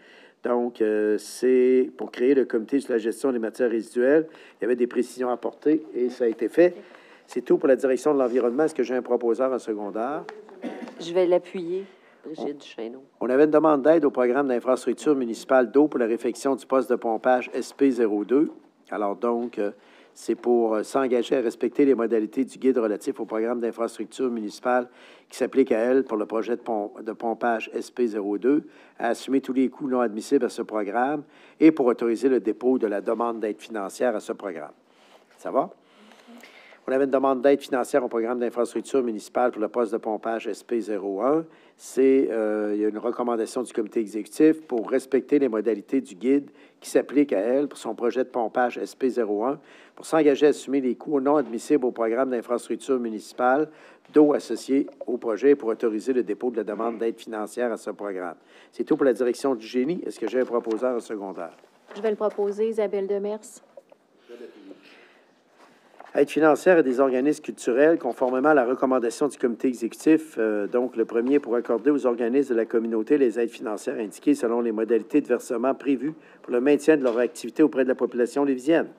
Donc, c'est pour créer le comité sur la gestion des matières résiduelles. Il y avait des précisions apportées et ça a été fait. C'est tout pour la direction de l'environnement. Est-ce que j'ai un proposeur en secondaire? Je vais l'appuyer. Brigitte Duchesneau. On avait une demande d'aide au programme d'infrastructure municipale d'eau pour la réfection du poste de pompage SP02. Alors donc, c'est pour s'engager à respecter les modalités du guide relatif au programme d'infrastructure municipale qui s'applique à elle pour le projet de pompage SP02, à assumer tous les coûts non admissibles à ce programme et pour autoriser le dépôt de la demande d'aide financière à ce programme. Ça va? On avait une demande d'aide financière au programme d'infrastructure municipale pour le poste de pompage SP01. Il y a une recommandation du comité exécutif pour respecter les modalités du guide qui s'applique à elle pour son projet de pompage SP01, pour s'engager à assumer les coûts non admissibles au programme d'infrastructure municipale d'eau associé au projet pour autoriser le dépôt de la demande d'aide financière à ce programme. C'est tout pour la direction du génie. Est-ce que j'ai un proposeur en secondaire? Je vais le proposer, Isabelle Demers. Aide financière à des organismes culturels, conformément à la recommandation du comité exécutif. Donc, le premier, pour accorder aux organismes de la communauté les aides financières indiquées selon les modalités de versement prévues pour le maintien de leur activité auprès de la population lévisienne.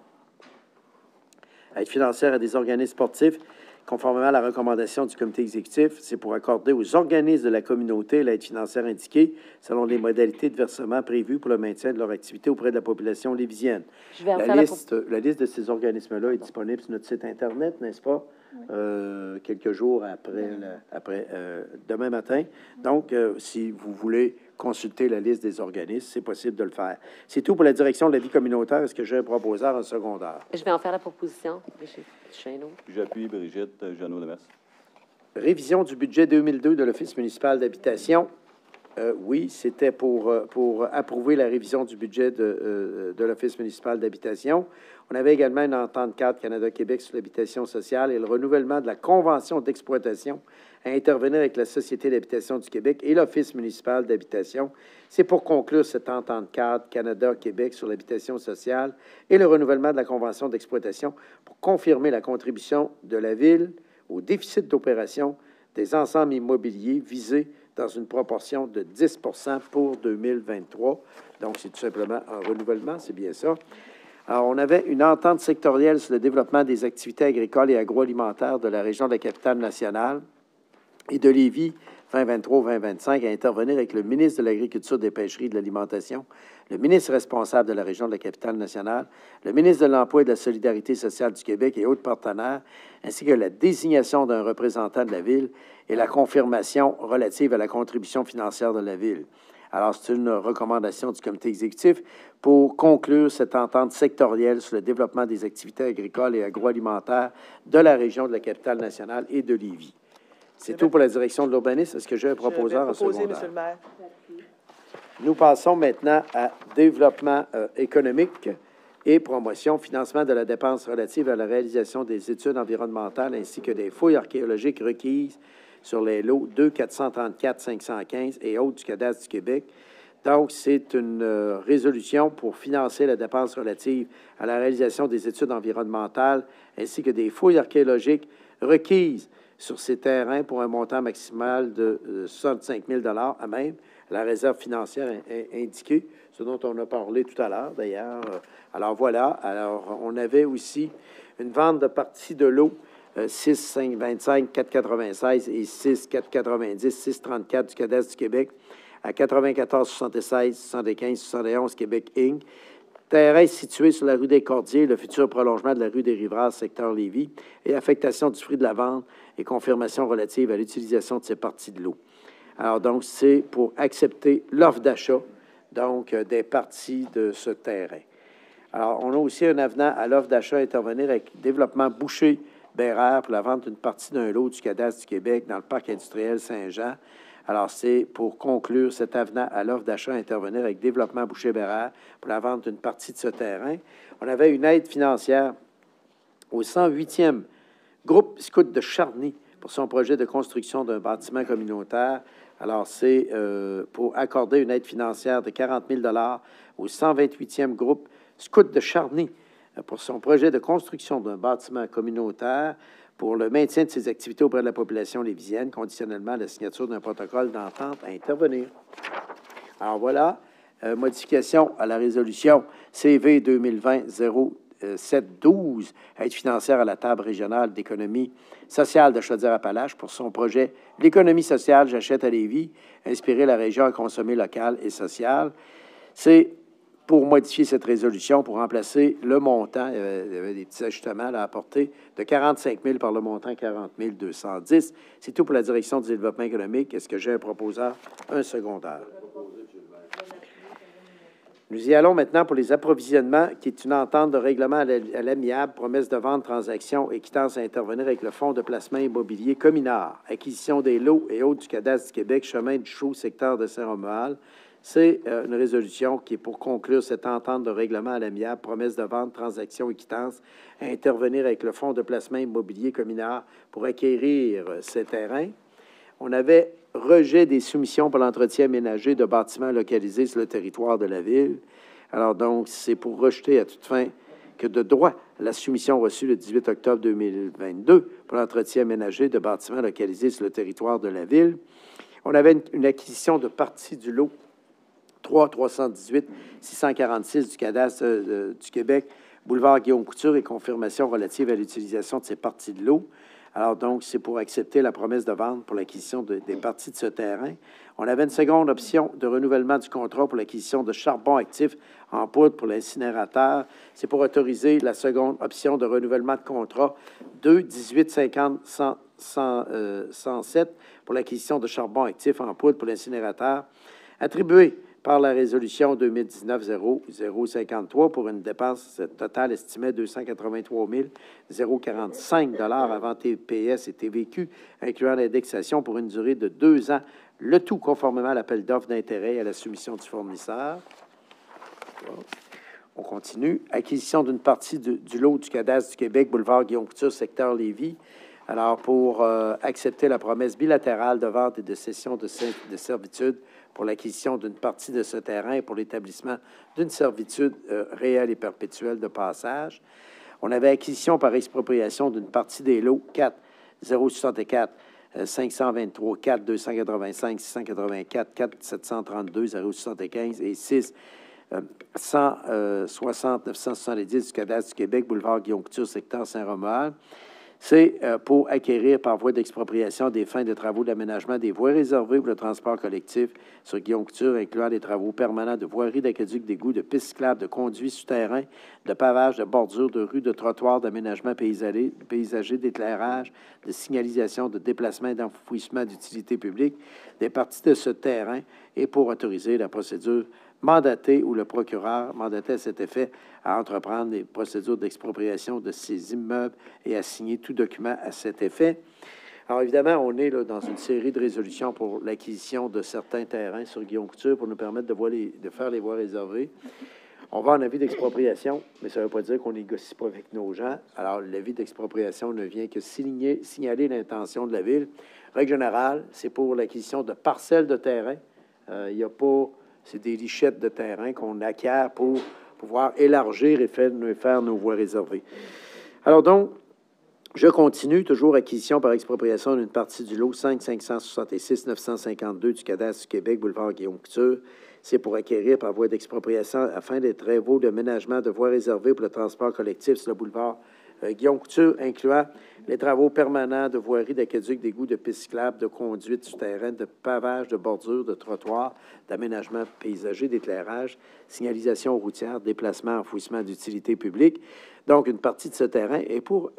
Aide financière à des organismes sportifs, conformément à la recommandation du comité exécutif, c'est pour accorder aux organismes de la communauté l'aide financière indiquée selon les modalités de versement prévues pour le maintien de leur activité auprès de la population lévisienne. Je vais en faire La liste de ces organismes-là est disponible sur notre site Internet, n'est-ce pas? Quelques jours après demain matin. Donc, si vous voulez consulter la liste des organismes, c'est possible de le faire. C'est tout pour la direction de la vie communautaire. Est-ce que j'ai un proposeur en secondaire? Je vais en faire la proposition, Brigitte Duchesneau. J'appuie Brigitte Jeannot-Demers. Révision du budget 2002 de l'Office municipal d'habitation. Oui, c'était pour approuver la révision du budget de l'Office municipal d'habitation. On avait également une entente cadre Canada-Québec sur l'habitation sociale et le renouvellement de la convention d'exploitation à intervenir avec la Société d'habitation du Québec et l'Office municipal d'habitation. C'est pour conclure cette entente cadre Canada-Québec sur l'habitation sociale et le renouvellement de la convention d'exploitation pour confirmer la contribution de la Ville au déficit d'opération des ensembles immobiliers visés dans une proportion de 10 pour 2023. Donc, c'est tout simplement un renouvellement, c'est bien ça. Alors, on avait une entente sectorielle sur le développement des activités agricoles et agroalimentaires de la région de la Capitale-Nationale et de Lévis 2023-2025 à intervenir avec le ministre de l'Agriculture, des Pêcheries et de l'Alimentation, le ministre responsable de la région de la Capitale-Nationale, le ministre de l'Emploi et de la Solidarité sociale du Québec et autres partenaires, ainsi que la désignation d'un représentant de la Ville et la confirmation relative à la contribution financière de la Ville. Alors, c'est une recommandation du comité exécutif pour conclure cette entente sectorielle sur le développement des activités agricoles et agroalimentaires de la région de la Capitale-Nationale et de Lévis. C'est tout pour la direction de l'urbanisme. Est-ce que j'ai un proposeur en secondaire? Monsieur le maire. Nous passons maintenant à développement économique et promotion, financement de la dépense relative à la réalisation des études environnementales ainsi que des fouilles archéologiques requises sur les lots 2 434 515 et autres du cadastre du Québec. Donc, c'est une résolution pour financer la dépense relative à la réalisation des études environnementales ainsi que des fouilles archéologiques requises sur ces terrains pour un montant maximal de 65 000 à même la réserve financière indiquée, ce dont on a parlé tout à l'heure, d'ailleurs. Alors, voilà. Alors, on avait aussi une vente de parties de lots 6 525 496 et 6 490 634 du cadastre du Québec à 94 76 75 71 Québec Inc. Terrain situé sur la rue des Cordiers, le futur prolongement de la rue des Riverains, secteur Lévis, et affectation du fruit de la vente et confirmation relative à l'utilisation de ces parties de l'eau. Alors, donc, c'est pour accepter l'offre d'achat, donc, des parties de ce terrain. Alors, on a aussi un avenant à l'offre d'achat à intervenir avec Développement Boucher-Bérard pour la vente d'une partie d'un lot du cadastre du Québec dans le parc industriel Saint-Jean. Alors, c'est pour conclure cet avenant à l'offre d'achat à intervenir avec Développement Boucher-Bérard pour la vente d'une partie de ce terrain. On avait une aide financière au 108e groupe Scout de Charny pour son projet de construction d'un bâtiment communautaire. Alors, c'est pour accorder une aide financière de 40 000 au 128e groupe Scout de Charny pour son projet de construction d'un bâtiment communautaire pour le maintien de ses activités auprès de la population lévisienne, conditionnellement à la signature d'un protocole d'entente à intervenir. Alors voilà, modification à la résolution CV 7-12 aide financière à la table régionale d'économie sociale de Chaudière-Appalaches pour son projet « L'économie sociale, j'achète à Lévis, inspirer la région à consommer local et social ». C'est pour modifier cette résolution, pour remplacer le montant, il y avait des petits ajustements à apporter, de 45 000 par le montant 40 210. C'est tout pour la direction du développement économique. Est-ce que j'ai un proposeur, un secondaire? Nous y allons maintenant pour les approvisionnements, qui est une entente de règlement à l'amiable, promesse de vente, transaction et quittance à intervenir avec le Fonds de placement immobilier Cominard, acquisition des lots et autres du cadastre du Québec, chemin du Chaux, secteur de Saint-Romuald. C'est une résolution qui est pour conclure cette entente de règlement à l'amiable, promesse de vente, transaction et quittance à intervenir avec le Fonds de placement immobilier Cominard pour acquérir ces terrains. On avait rejet des soumissions pour l'entretien ménager de bâtiments localisés sur le territoire de la ville. Alors donc, c'est pour rejeter à toute fin que de droit la soumission reçue le 18 octobre 2022 pour l'entretien ménager de bâtiments localisés sur le territoire de la ville. On avait une acquisition de partie du lot 3-318-646 du cadastre du Québec, boulevard Guillaume Couture et confirmation relative à l'utilisation de ces parties de l'eau. Alors donc, c'est pour accepter la promesse de vente pour l'acquisition des parties de ce terrain. On avait une seconde option de renouvellement du contrat pour l'acquisition de charbon actif en poudre pour l'incinérateur. C'est pour autoriser la seconde option de renouvellement de contrat 2-1850-107 pour l'acquisition de charbon actif en poudre pour l'incinérateur, attribué par la résolution 2019-0053 pour une dépense totale estimée de 283 045 avant TPS et TVQ, incluant l'indexation pour une durée de 2 ans, le tout conformément à l'appel d'offres d'intérêt et à la soumission du fournisseur. On continue. Acquisition d'une partie du lot du cadastre du Québec, boulevard Guillaume Couture, secteur Lévis. Alors, pour accepter la promesse bilatérale de vente et de cession de servitude pour l'acquisition d'une partie de ce terrain et pour l'établissement d'une servitude réelle et perpétuelle de passage. On avait acquisition par expropriation d'une partie des lots 4, 064, 523, 4, 285, 684, 4, 732, 075 et 6, 160, 970 du cadastre du Québec, boulevard Guillaume Couture, secteur Saint-Romuald. C'est pour acquérir par voie d'expropriation des fins de travaux d'aménagement des voies réservées pour le transport collectif sur Guillaume Couture, incluant des travaux permanents de voiries, d'aqueducs, d'égouts, de pistes cyclables, de conduits souterrains, de pavage, de bordures, de rues, de trottoirs, d'aménagement paysager, d'éclairage, de signalisation, de déplacement et d'enfouissement d'utilité publique des parties de ce terrain et pour autoriser la procédure mandaté ou le procureur mandaté à cet effet à entreprendre les procédures d'expropriation de ces immeubles et à signer tout document à cet effet. Alors, évidemment, on est là, dans une série de résolutions pour l'acquisition de certains terrains sur Guillaume Couture pour nous permettre de faire les voies réservées. On va en avis d'expropriation, mais ça ne veut pas dire qu'on ne négocie pas avec nos gens. Alors, l'avis d'expropriation ne vient que signaler l'intention de la Ville. Règle générale, c'est pour l'acquisition de parcelles de terrain. Il n'y a pas... C'est des lichettes de terrain qu'on acquiert pour pouvoir élargir et faire nos voies réservées. Alors donc, je continue, toujours acquisition par expropriation d'une partie du lot 5 566 952 du cadastre du Québec, boulevard Guillaume Couture. C'est pour acquérir par voie d'expropriation afin des travaux de ménagement de voies réservées pour le transport collectif sur le boulevard Guillaume Couture, incluant les travaux permanents de voiries, d'aqueducs, d'égouts, de pistes cyclables, de conduites souterraines, de pavage, de bordures, de trottoirs, d'aménagement paysager, d'éclairage, signalisation routière, déplacement, enfouissement d'utilité publique. Donc, une partie de ce terrain est pour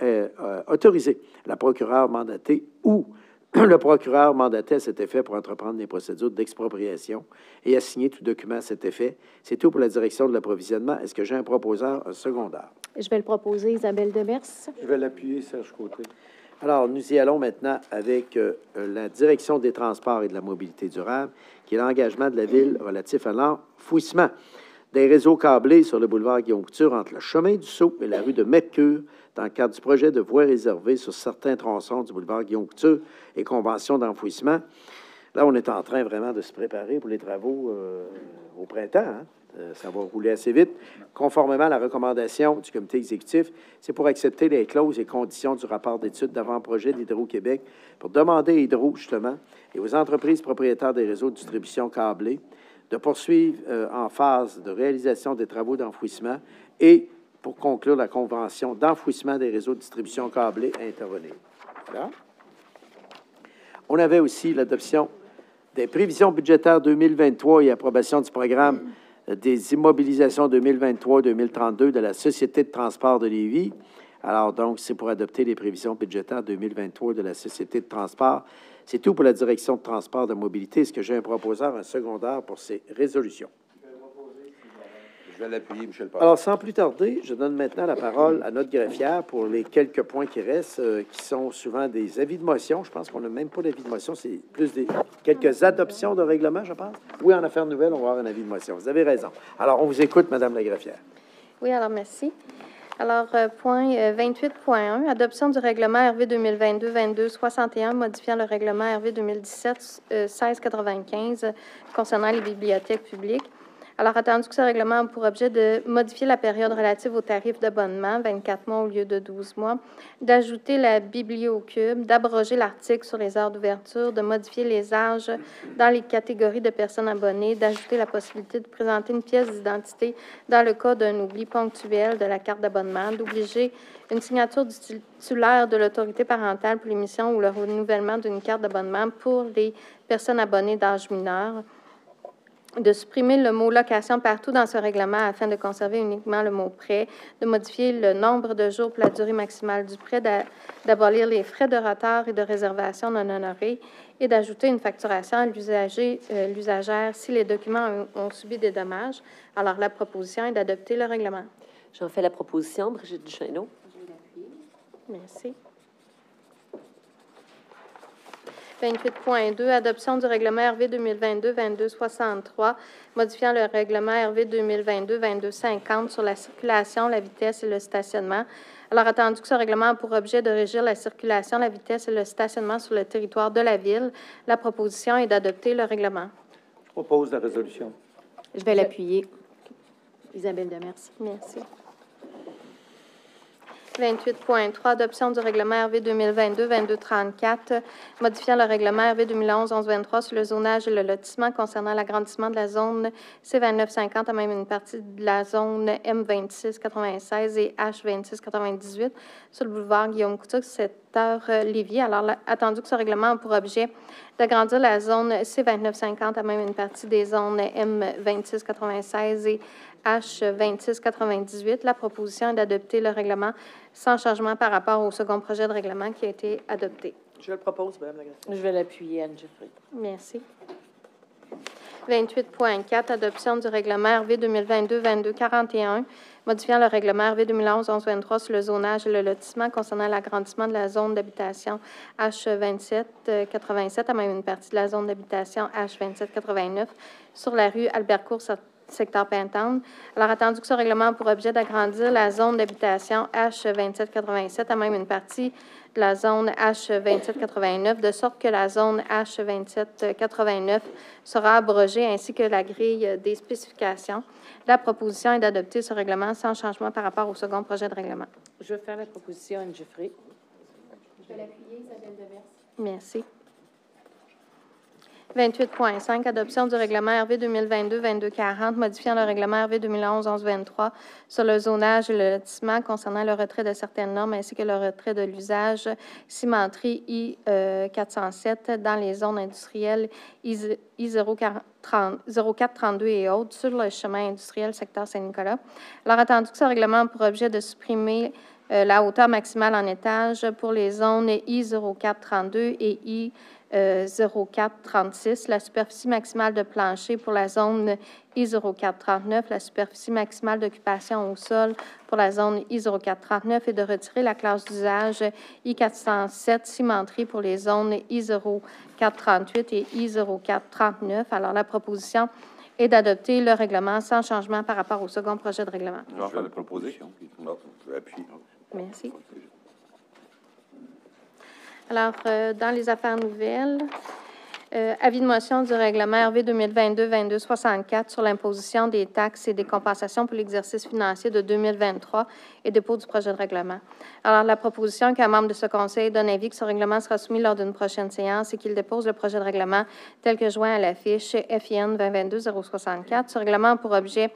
autoriser la procureure mandatée ou le procureur mandaté à cet effet pour entreprendre des procédures d'expropriation et à signer tout document à cet effet. C'est tout pour la direction de l'approvisionnement. Est-ce que j'ai un proposeur secondaire? Je vais le proposer, Isabelle Demers. Je vais l'appuyer, Serge Côté. Alors, nous y allons maintenant avec la direction des transports et de la mobilité durable, qui est l'engagement de la Ville relatif à l'enfouissement des réseaux câblés sur le boulevard Guillaume Couture entre le chemin du Sceau et la rue de Mercure dans le cadre du projet de voies réservées sur certains tronçons du boulevard Guillaume Couture et convention d'enfouissement. Là, on est en train vraiment de se préparer pour les travaux au printemps. Hein? Ça va rouler assez vite. Conformément à la recommandation du comité exécutif, c'est pour accepter les clauses et conditions du rapport d'étude d'avant-projet d'Hydro-Québec pour demander à Hydro, justement, et aux entreprises propriétaires des réseaux de distribution câblés de poursuivre en phase de réalisation des travaux d'enfouissement et pour conclure la convention d'enfouissement des réseaux de distribution câblés à intervenir. Voilà. On avait aussi l'adoption des prévisions budgétaires 2023 et approbation du programme des immobilisations 2023-2032 de la Société de transport de Lévis. Alors, donc, c'est pour adopter les prévisions budgétaires 2023 de la Société de transport. C'est tout pour la direction de transport de mobilité. Est-ce que j'ai un proposeur, un secondaire pour ces résolutions? Je vais l'appuyer, Michel Paul. Alors, sans plus tarder, je donne maintenant la parole à notre greffière pour les quelques points qui restent, qui sont souvent des avis de motion. Je pense qu'on n'a même pas d'avis de motion, c'est plus des quelques adoptions de règlement, je pense. Oui, en affaires nouvelles, on va avoir un avis de motion. Vous avez raison. Alors, on vous écoute, Madame la greffière. Oui, alors merci. Alors, point 28.1, adoption du règlement RV 2022-22-61, modifiant le règlement RV 2017-1695 concernant les bibliothèques publiques. Alors, attendu que ce règlement a pour objet de modifier la période relative aux tarifs d'abonnement, 24 mois au lieu de 12 mois, d'ajouter la bibliocube, d'abroger l'article sur les heures d'ouverture, de modifier les âges dans les catégories de personnes abonnées, d'ajouter la possibilité de présenter une pièce d'identité dans le cas d'un oubli ponctuel de la carte d'abonnement, d'obliger une signature du titulaire de l'autorité parentale pour l'émission ou le renouvellement d'une carte d'abonnement pour les personnes abonnées d'âge mineur, de supprimer le mot « location » partout dans ce règlement afin de conserver uniquement le mot « prêt », de modifier le nombre de jours pour la durée maximale du prêt, d'abolir les frais de retard et de réservation non honorés et d'ajouter une facturation à l'usagère si les documents ont subi des dommages. Alors, la proposition est d'adopter le règlement. J'en fais la proposition. Brigitte Duchesneau. Merci. 28.2, adoption du règlement RV 2022-22-63, modifiant le règlement RV 2022-22-50 sur la circulation, la vitesse et le stationnement. Alors, attendu que ce règlement a pour objet de régir la circulation, la vitesse et le stationnement sur le territoire de la Ville, la proposition est d'adopter le règlement. Je propose la résolution. Je vais l'appuyer. Isabelle Demers. Merci. 28.3, adoption du règlement RV 2022-22-34, modifiant le règlement RV 2011-11-23 sur le zonage et le lotissement concernant l'agrandissement de la zone C2950 à même une partie de la zone M26-96 et H26-98 sur le boulevard Guillaume-Couture, secteur Lévis. Alors, attendu que ce règlement a pour objet d'agrandir la zone C2950 à même une partie des zones M26-96 et H26-98. La proposition est d'adopter le règlement sans changement par rapport au second projet de règlement qui a été adopté. Je le propose, Mme la greffière. Je vais l'appuyer, Anne Jeffrey. Merci. 28.4, adoption du règlement RV 2022-22-41, modifiant le règlement RV 2011-11-23 sur le zonage et le lotissement concernant l'agrandissement de la zone d'habitation H27-87 à même une partie de la zone d'habitation H27-89 sur la rue Albert-Court, secteur Pintendre. Alors, attendu que ce règlement a pour objet d'agrandir la zone d'habitation H27-87 à même une partie de la zone H27-89, de sorte que la zone H27-89 sera abrogée ainsi que la grille des spécifications. La proposition est d'adopter ce règlement sans changement par rapport au second projet de règlement. Je vais faire la proposition, Anne Jeffrey. Je vais l'appuyer, Isabelle Demers. Merci. 28.5, adoption du règlement RV 2022-22-40, modifiant le règlement RV 2011-11-23 sur le zonage et le lotissement concernant le retrait de certaines normes ainsi que le retrait de l'usage cimenterie I-407 dans les zones industrielles I-0432 et autres sur le chemin industriel secteur Saint-Nicolas. Alors, attendu que ce règlement a pour objet de supprimer la hauteur maximale en étage pour les zones I-0432 et I-0436, la superficie maximale de plancher pour la zone I-0439, la superficie maximale d'occupation au sol pour la zone I-0439 et de retirer la classe d'usage I-407 cimenterie pour les zones I-0438 et I-0439. Alors, la proposition est d'adopter le règlement sans changement par rapport au second projet de règlement. Je vais le proposer. Non, je vais appuyer. Merci. Alors, dans les affaires nouvelles, Avis de motion du règlement RV 2022-2264 sur l'imposition des taxes et des compensations pour l'exercice financier de 2023 et dépôt du projet de règlement. Alors, la proposition qu'un membre de ce Conseil donne avis que ce règlement sera soumis lors d'une prochaine séance et qu'il dépose le projet de règlement tel que joint à la fiche FIN 2022-064. Ce règlement a pour objet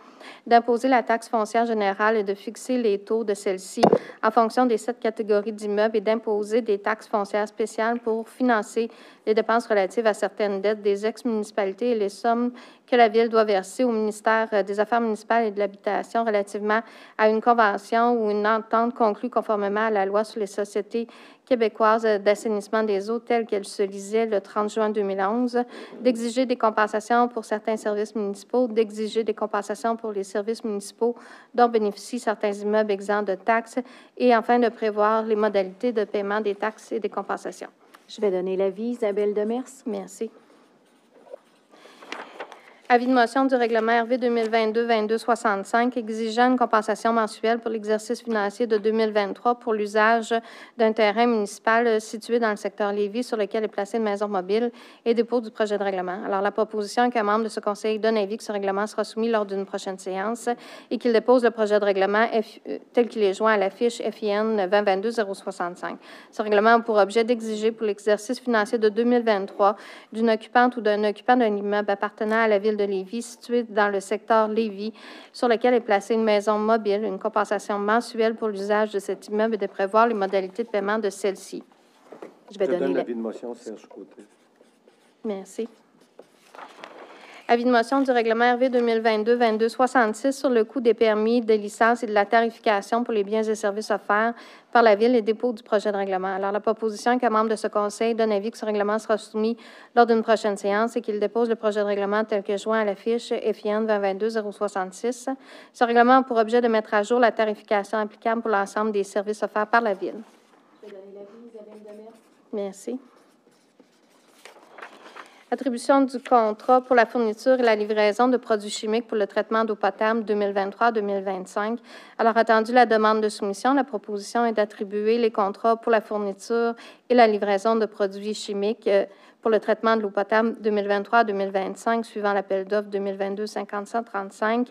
d'imposer la taxe foncière générale et de fixer les taux de celle-ci en fonction des 7 catégories d'immeubles et d'imposer des taxes foncières spéciales pour financer les dépenses relatives à certaines dettes des ex-municipalités et les sommes que la Ville doit verser au ministère des Affaires municipales et de l'Habitation relativement à une convention ou une entente conclue conformément à la loi sur les sociétés québécoises d'assainissement des eaux telle qu'elle se lisait le 30 juin 2011, d'exiger des compensations pour certains services municipaux, d'exiger des compensations pour les services municipaux dont bénéficient certains immeubles exempts de taxes et enfin de prévoir les modalités de paiement des taxes et des compensations. Je vais donner l'avis. Isabelle Demers. Merci. Avis de motion du règlement RV 2022-2265 exigeant une compensation mensuelle pour l'exercice financier de 2023 pour l'usage d'un terrain municipal situé dans le secteur Lévis sur lequel est placée une maison mobile et dépôt du projet de règlement. Alors, la proposition est qu'un membre de ce Conseil donne avis que ce règlement sera soumis lors d'une prochaine séance et qu'il dépose le projet de règlement tel qu'il est joint à la fiche FIN 2022-065. Ce règlement a pour objet d'exiger pour l'exercice financier de 2023 d'une occupante ou d'un occupant d'un immeuble appartenant à la Ville de Lévis, situé dans le secteur Lévis, sur lequel est placée une maison mobile, une compensation mensuelle pour l'usage de cet immeuble et de prévoir les modalités de paiement de celle-ci. Je vais donner l'avis de motion, Serge Côté. Merci. Avis de motion du règlement RV 2022-2266 sur le coût des permis, des licences et de la tarification pour les biens et services offerts par la Ville et dépôt du projet de règlement. Alors, la proposition qu'un membre de ce Conseil donne avis que ce règlement sera soumis lors d'une prochaine séance et qu'il dépose le projet de règlement tel que joint à la fiche FIN 2022-066. Ce règlement a pour objet de mettre à jour la tarification applicable pour l'ensemble des services offerts par la Ville. Je vais donner l'avis. Isabelle Demers. Merci. Attribution du contrat pour la fourniture et la livraison de produits chimiques pour le traitement d'eau potable 2023-2025. Alors, attendu la demande de soumission, la proposition est d'attribuer les contrats pour la fourniture et la livraison de produits chimiques pour le traitement de l'eau potable 2023-2025, suivant l'appel d'offres 2022-5735,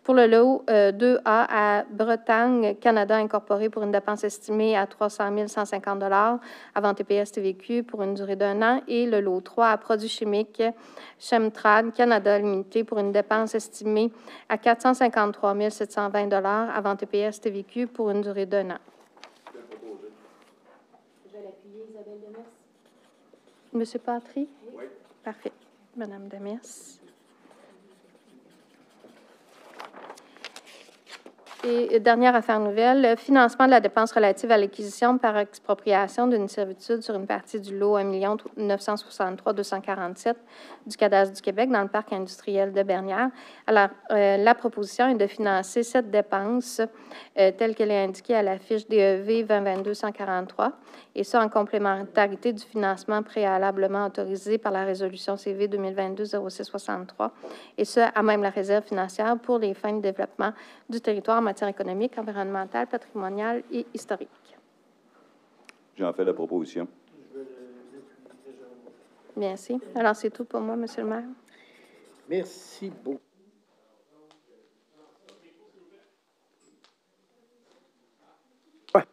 pour le lot 2A à Bretagne, Canada Incorporé, pour une dépense estimée à 300 150 $ avant TPS TVQ pour une durée d'1 an, et le lot 3 à Produits chimiques Chemtrad Canada Limité pour une dépense estimée à 453 720 $ avant TPS TVQ pour une durée d'1 an. Je vais l'appuyer. Isabelle Demers. Monsieur Patry? Oui. Parfait. Madame Demers. Et dernière affaire nouvelle, le financement de la dépense relative à l'acquisition par expropriation d'une servitude sur une partie du lot 1 963 247 du Cadastre du Québec dans le parc industriel de Bernières. Alors, la proposition est de financer cette dépense telle qu'elle est indiquée à la fiche DEV 2022-143, et ça en complémentarité du financement préalablement autorisé par la résolution CV 2022-0663, et ce, à même la réserve financière pour les fins de développement du territoire en matière économique, environnementale, patrimoniale et historique. J'en fais la proposition. Merci. Alors, c'est tout pour moi, Monsieur le maire. Merci beaucoup. Ouais.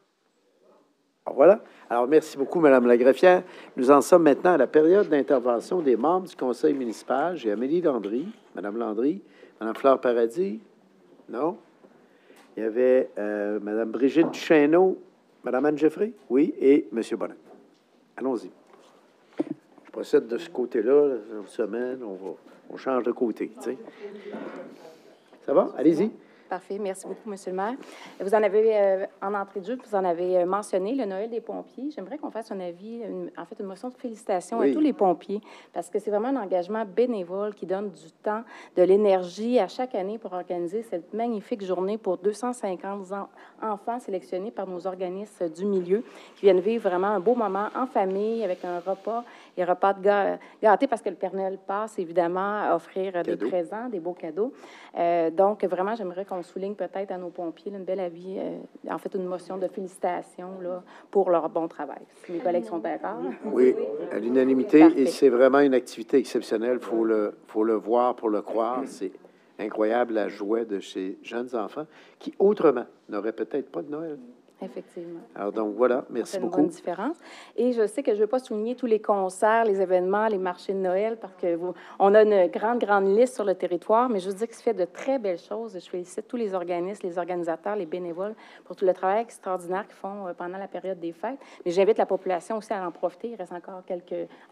Alors, voilà. Alors, merci beaucoup, Madame la greffière. Nous en sommes maintenant à la période d'intervention des membres du conseil municipal. J'ai Amélie Landry, Madame Landry, Madame Fleur Paradis. Non? Il y avait Mme Brigitte Duchesneau, Mme Anne Jeffrey, oui, et M. Bonnet. Allons-y. Je procède de ce côté-là, une semaine, on change de côté. Tu sais. Ça va? Allez-y. Parfait. Merci beaucoup, Monsieur le maire. Vous en avez, en entrée de jeu, vous en avez mentionné, le Noël des pompiers. J'aimerais qu'on fasse un avis, en fait, une motion de félicitations à tous les pompiers, parce que c'est vraiment un engagement bénévole qui donne du temps, de l'énergie à chaque année pour organiser cette magnifique journée pour 250 enfants sélectionnés par nos organismes du milieu, qui viennent vivre vraiment un beau moment en famille, avec un repas, et repas de gâtés, parce que le Père Noël passe, évidemment, à offrir des présents, des beaux cadeaux. Donc, vraiment, j'aimerais qu'on qu'on souligne peut-être à nos pompiers là, une belle avis, en fait, une motion de félicitations là, pour leur bon travail. Si mes collègues sont d'accord. Oui, à l'unanimité, Parfait. et c'est vraiment une activité exceptionnelle. Faut le voir pour le croire. C'est incroyable la joie de ces jeunes enfants qui, autrement, n'auraient peut-être pas de Noël. Effectivement. Alors, donc, voilà, merci C'est une beaucoup. bonne différence. Et je sais que je ne vais pas souligner tous les concerts, les événements, les marchés de Noël, parce que on a une grande liste sur le territoire, mais je veux dire qu'il se fait de très belles choses. Je félicite tous les organismes, les organisateurs, les bénévoles pour tout le travail extraordinaire qu'ils font pendant la période des fêtes. Mais j'invite la population aussi à en profiter. Il reste encore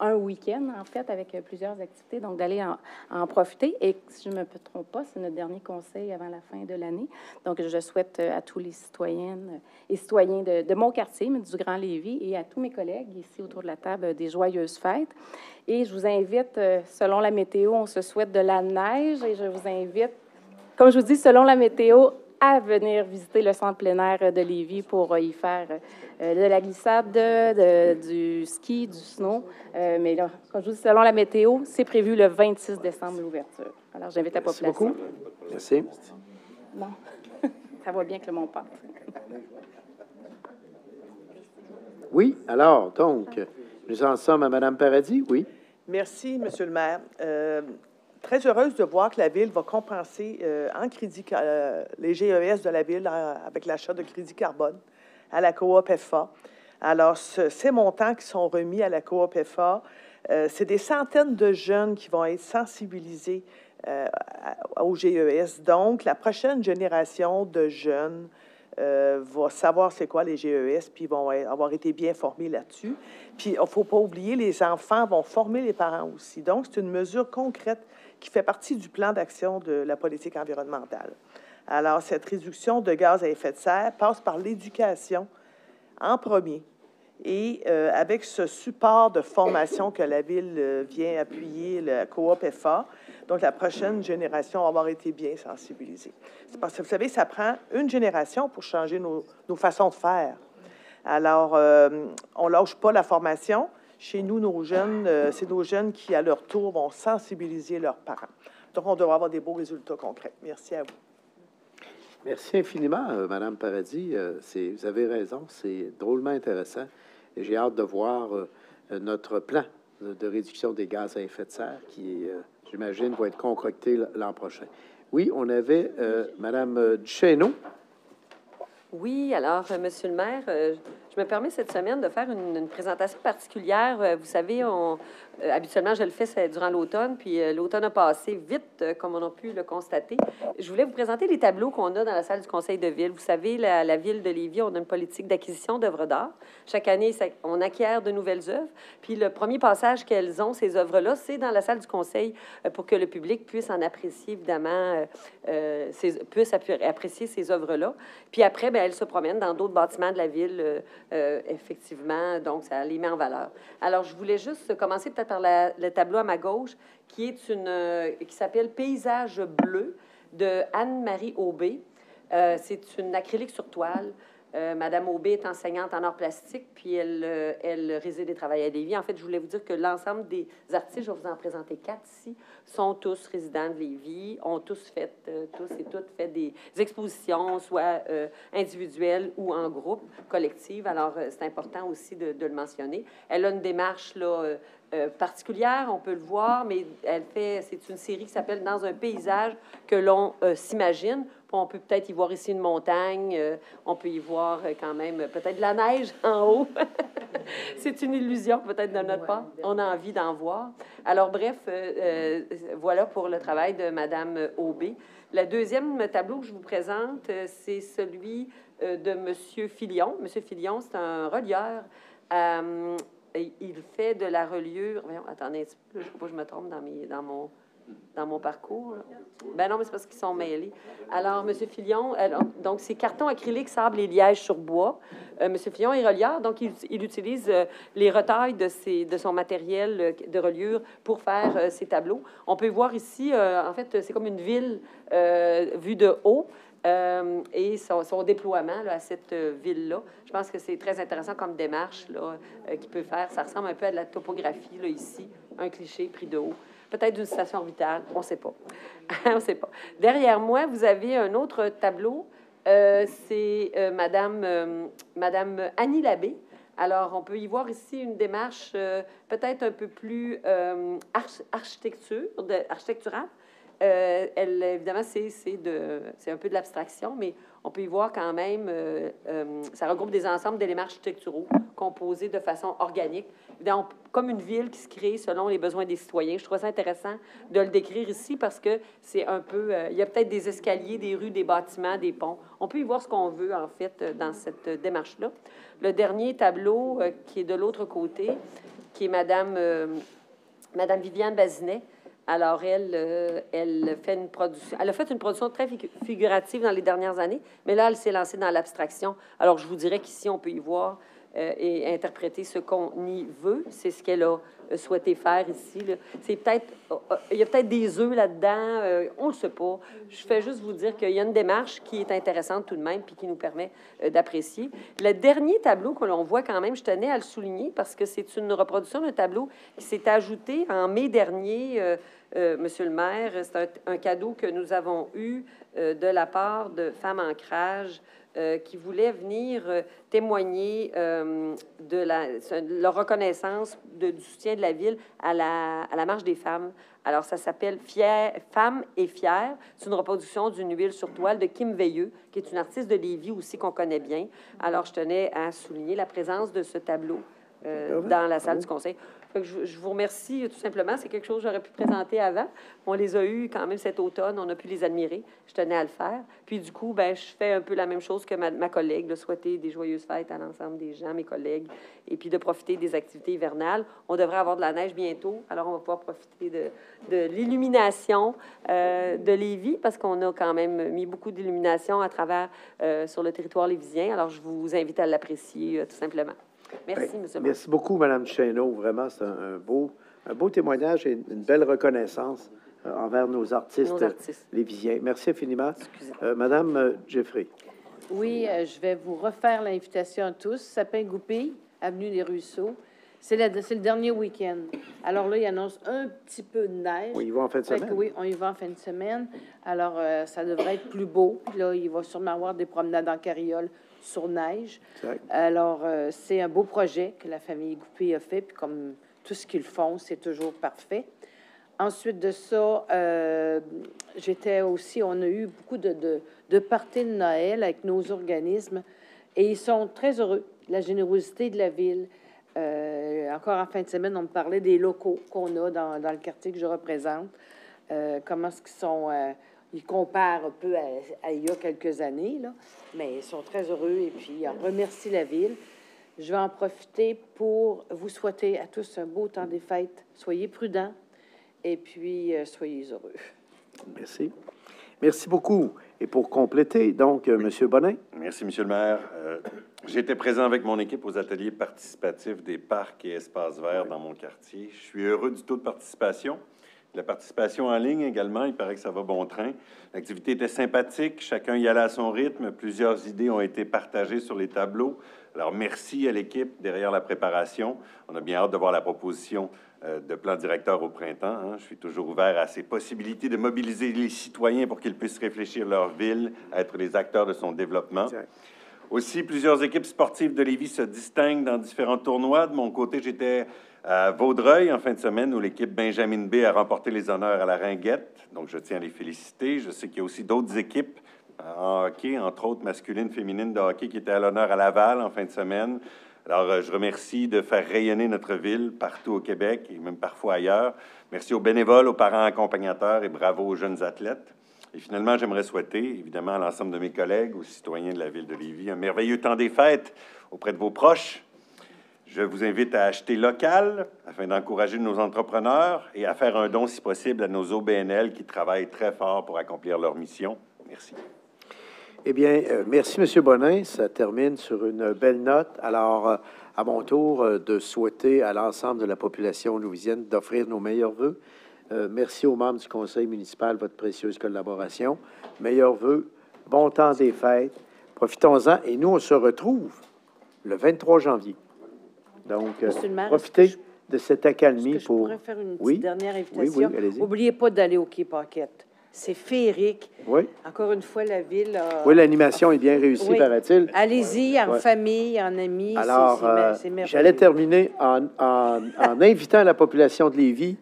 un week-end, en fait, avec plusieurs activités, donc d'aller en profiter. Et si je ne me trompe pas, c'est notre dernier conseil avant la fin de l'année. Donc, je souhaite à tous les citoyennes et citoyens de mon quartier, mais du Grand Lévis, et à tous mes collègues ici autour de la table, des joyeuses fêtes. Et je vous invite, selon la météo, on se souhaite de la neige, et je vous invite, comme je vous dis, selon la météo, à venir visiter le centre plein air de Lévis pour y faire de la glissade, du ski, du snow. Mais là, comme je vous dis, selon la météo, c'est prévu le 26 décembre l'ouverture. Alors, j'invite la population. Merci beaucoup. Merci. Bon, ça va bien que le mont parte. Oui, alors, donc, nous en sommes à Mme Paradis, oui. Merci, Monsieur le maire. Très heureuse de voir que la Ville va compenser en crédit les GES de la Ville avec l'achat de crédit carbone à la coop FA. Alors, ces montants qui sont remis à la coop FA, c'est des centaines de jeunes qui vont être sensibilisés au GES. Donc, la prochaine génération de jeunes va savoir c'est quoi les GES, puis ils vont avoir été bien formés là-dessus. Puis, il ne faut pas oublier, les enfants vont former les parents aussi. Donc, c'est une mesure concrète qui fait partie du plan d'action de la politique environnementale. Alors, cette réduction de gaz à effet de serre passe par l'éducation en premier. Et avec ce support de formation que la Ville vient appuyer, la coop FA, donc la prochaine génération va avoir été bien sensibilisée. C'est parce que, vous savez, ça prend une génération pour changer nos façons de faire. Alors, on ne lâche pas la formation. Chez nous, nos jeunes, c'est nos jeunes qui, à leur tour, vont sensibiliser leurs parents. Donc, on devrait avoir des beaux résultats concrets. Merci à vous. Merci infiniment, Mme Paradis. Vous avez raison, c'est drôlement intéressant. Et j'ai hâte de voir notre plan de réduction des gaz à effet de serre qui, j'imagine, va être concocté l'an prochain. Oui, on avait Mme Duchesneau. Oui, alors, Monsieur le maire, je me permets cette semaine de faire une présentation particulière. Vous savez, habituellement, je le fais durant l'automne, puis l'automne a passé vite, comme on a pu le constater. Je voulais vous présenter les tableaux qu'on a dans la salle du Conseil de ville. Vous savez, la ville de Lévis, on a une politique d'acquisition d'œuvres d'art. Chaque année, on acquiert de nouvelles œuvres. Puis le premier passage qu'elles ont, ces œuvres-là, c'est dans la salle du Conseil pour que le public puisse en apprécier, évidemment, puisse apprécier ces œuvres-là. Puis après, bien, elles se promènent dans d'autres bâtiments de la ville, effectivement, donc ça les met en valeur. Alors, je voulais juste commencer peut-être par le tableau à ma gauche, qui s'appelle « Paysage bleu » de Anne-Marie Aubé. C'est une acrylique sur toile. Madame Aubé est enseignante en arts plastiques, puis elle réside et travaille à Lévis. En fait, je voulais vous dire que l'ensemble des artistes, je vais vous en présenter 4 ici, sont tous résidents de Lévis, ont tous et toutes fait des expositions, soit individuelles ou en groupe, collectives. Alors, c'est important aussi de le mentionner. Elle a une démarche là, particulière, on peut le voir, mais c'est une série qui s'appelle « Dans un paysage que l'on s'imagine ». On peut peut-être y voir ici une montagne, on peut y voir quand même peut-être de la neige en haut. C'est une illusion peut-être de notre part. On a envie d'en voir. Alors bref, voilà pour le travail de Madame Aubé. Le deuxième tableau que je vous présente, c'est celui de Monsieur Filion. Monsieur Filion, c'est un relieur. Il fait de la reliure. Voyons, attendez un petit peu, je ne sais pas, je me trompe dans mon parcours. Ben non, mais c'est parce qu'ils sont mêlés. Alors, M. Filion, donc c'est carton acrylique, sable et liège sur bois. M. Filion est relieur, donc il utilise les retailles de son matériel de reliure pour faire ses tableaux. On peut voir ici, en fait, c'est comme une ville vue de haut. Et son déploiement là, à cette ville-là. Je pense que c'est très intéressant comme démarche qu'il peut faire. Ça ressemble un peu à de la topographie, là, ici, un cliché pris de haut. peut-être d'une station orbitale, on ne sait pas. On ne sait pas. Derrière moi, vous avez un autre tableau. C'est Madame Annie Labbé. Alors, on peut y voir ici une démarche peut-être un peu plus architecturale. Évidemment, c'est un peu de l'abstraction, mais on peut y voir quand même, ça regroupe des ensembles d'éléments architecturaux composés de façon organique, comme une ville qui se crée selon les besoins des citoyens. Je trouve ça intéressant de le décrire ici parce que c'est un peu, il y a peut-être des escaliers, des rues, des bâtiments, des ponts. On peut y voir ce qu'on veut, en fait, dans cette démarche-là. Le dernier tableau, qui est de l'autre côté, qui est Madame Viviane Bazinet. Alors, elle fait une production. Elle a fait une production très figurative dans les dernières années, mais là, elle s'est lancée dans l'abstraction. Alors, je vous dirais qu'ici, on peut y voir et interpréter ce qu'on y veut. C'est ce qu'elle a souhaité faire ici. C'est peut-être, il y a peut-être des œufs là-dedans, on ne le sait pas. Je fais juste vous dire qu'il y a une démarche qui est intéressante tout de même, puis qui nous permet d'apprécier. Le dernier tableau que l'on voit quand même, je tenais à le souligner parce que c'est une reproduction d'un tableau qui s'est ajouté en mai dernier. Monsieur le maire, c'est un cadeau que nous avons eu de la part de Femmes Ancrage qui voulaient venir témoigner de leur reconnaissance du soutien de la Ville à la Marche des femmes. Alors, ça s'appelle Femmes et Fières. C'est une reproduction d'une huile sur toile de Kim Veilleux, qui est une artiste de Lévis aussi qu'on connaît bien. Alors, je tenais à souligner la présence de ce tableau dans la salle du conseil. Je vous remercie tout simplement. C'est quelque chose que j'aurais pu présenter avant. On les a eus quand même cet automne. On a pu les admirer. Je tenais à le faire. Puis du coup, ben, je fais un peu la même chose que ma collègue, de souhaiter des joyeuses fêtes à l'ensemble des gens, mes collègues, et puis de profiter des activités hivernales. On devrait avoir de la neige bientôt. Alors, on va pouvoir profiter de l'illumination de Lévis, parce qu'on a quand même mis beaucoup d'illumination à travers sur le territoire lévisien. Alors, je vous invite à l'apprécier tout simplement. Merci, M. le maire. Merci beaucoup, Mme Chesneau. Vraiment, c'est un beau témoignage et une belle reconnaissance envers nos artistes lévisiens. Merci infiniment. Madame Jeffrey. Oui, je vais vous refaire l'invitation à tous. Sapin-Goupil, avenue des Ruisseaux. C'est le dernier week-end. Alors là, il annonce un petit peu de neige. Oui, il va en fin de semaine. Oui, on y va en fin de semaine. Alors, ça devrait être plus beau. Puis là, il va sûrement avoir des promenades en carriole sur neige. Exact. Alors, c'est un beau projet que la famille Goupil a fait. Puis comme tout ce qu'ils font, c'est toujours parfait. Ensuite de ça, on a eu beaucoup de parties de Noël avec nos organismes. Et ils sont très heureux de la générosité de la Ville. Encore en fin de semaine, on me parlait des locaux qu'on a dans le quartier que je représente. Comment est-ce qu'ils sont... ils comparent un peu à il y a quelques années, là, mais ils sont très heureux et puis on remercie la Ville. Je vais en profiter pour vous souhaiter à tous un beau temps des fêtes. Soyez prudents et puis soyez heureux. Merci. Merci beaucoup. Et pour compléter, donc, M. Bonin. Merci, M. le maire. J'étais présent avec mon équipe aux ateliers participatifs des parcs et espaces verts dans mon quartier. Je suis heureux du taux de participation. La participation en ligne également, il paraît que ça va bon train. L'activité était sympathique, chacun y allait à son rythme. Plusieurs idées ont été partagées sur les tableaux. Alors, merci à l'équipe derrière la préparation. On a bien hâte de voir la proposition de plan directeur au printemps. Hein. Je suis toujours ouvert à ces possibilités de mobiliser les citoyens pour qu'ils puissent réfléchir leur ville, être les acteurs de son développement. Exact. Aussi, plusieurs équipes sportives de Lévis se distinguent dans différents tournois. De mon côté, j'étais à Vaudreuil en fin de semaine où l'équipe Benjamin B a remporté les honneurs à la Ringuette. Donc, je tiens à les féliciter. Je sais qu'il y a aussi d'autres équipes en hockey, entre autres masculines, féminines de hockey, qui étaient à l'honneur à Laval en fin de semaine. Alors, je remercie de faire rayonner notre ville partout au Québec et même parfois ailleurs. Merci aux bénévoles, aux parents accompagnateurs et bravo aux jeunes athlètes. Et finalement, j'aimerais souhaiter, évidemment, à l'ensemble de mes collègues, aux citoyens de la ville de Lévis, un merveilleux temps des fêtes auprès de vos proches. Je vous invite à acheter local afin d'encourager nos entrepreneurs et à faire un don, si possible, à nos OBNL qui travaillent très fort pour accomplir leur mission. Merci. Eh bien, merci, M. Bonin. Ça termine sur une belle note. Alors, à mon tour, de souhaiter à l'ensemble de la population louisienne d'offrir nos meilleurs vœux. Merci aux membres du conseil municipal de votre précieuse collaboration. Meilleurs vœux, bon temps des fêtes. Profitons-en. Et nous, on se retrouve le 23 janvier. Donc, profitez de cette accalmie Je pour... pourrais faire une petite Oui. dernière Oui, invitation. oui, allez-y. N'oubliez pas d'aller au Quai Paquette. C'est féerique. Oui. Encore une fois, la ville a... Oui, l'animation est bien réussie, Oui. paraît-il. Allez-y, en Ouais. famille, en amis. Alors, c'est merveilleux. j'allais terminer en invitant la population de Lévis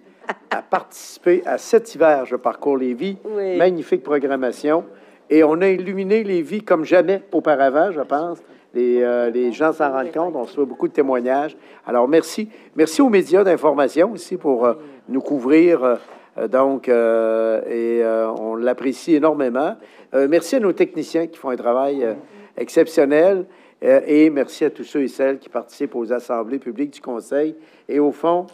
à participer à cet hiver, je parcours Lévis. Oui. Magnifique programmation. Et on a illuminé Lévis comme jamais auparavant, je pense. Les gens s'en rendent compte. On reçoit beaucoup de témoignages. Alors, merci. Merci aux médias d'information aussi pour nous couvrir. On l'apprécie énormément. Merci à nos techniciens qui font un travail exceptionnel. Et merci à tous ceux et celles qui participent aux assemblées publiques du Conseil. Et au fond,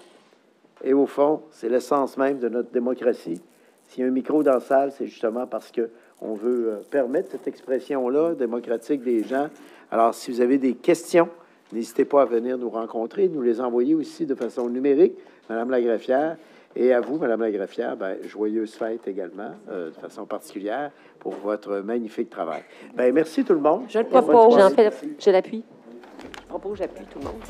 c'est l'essence même de notre démocratie. S'il y a un micro dans la salle, c'est justement parce qu'on veut permettre cette expression-là démocratique des gens. Alors, si vous avez des questions, n'hésitez pas à venir nous rencontrer, nous les envoyer aussi de façon numérique, Madame la greffière. Et à vous, Madame la greffière, joyeuses fêtes également, de façon particulière, pour votre magnifique travail. Merci tout le monde. Je le propose. Je l'appuie. Je propose, j'appuie tout le monde.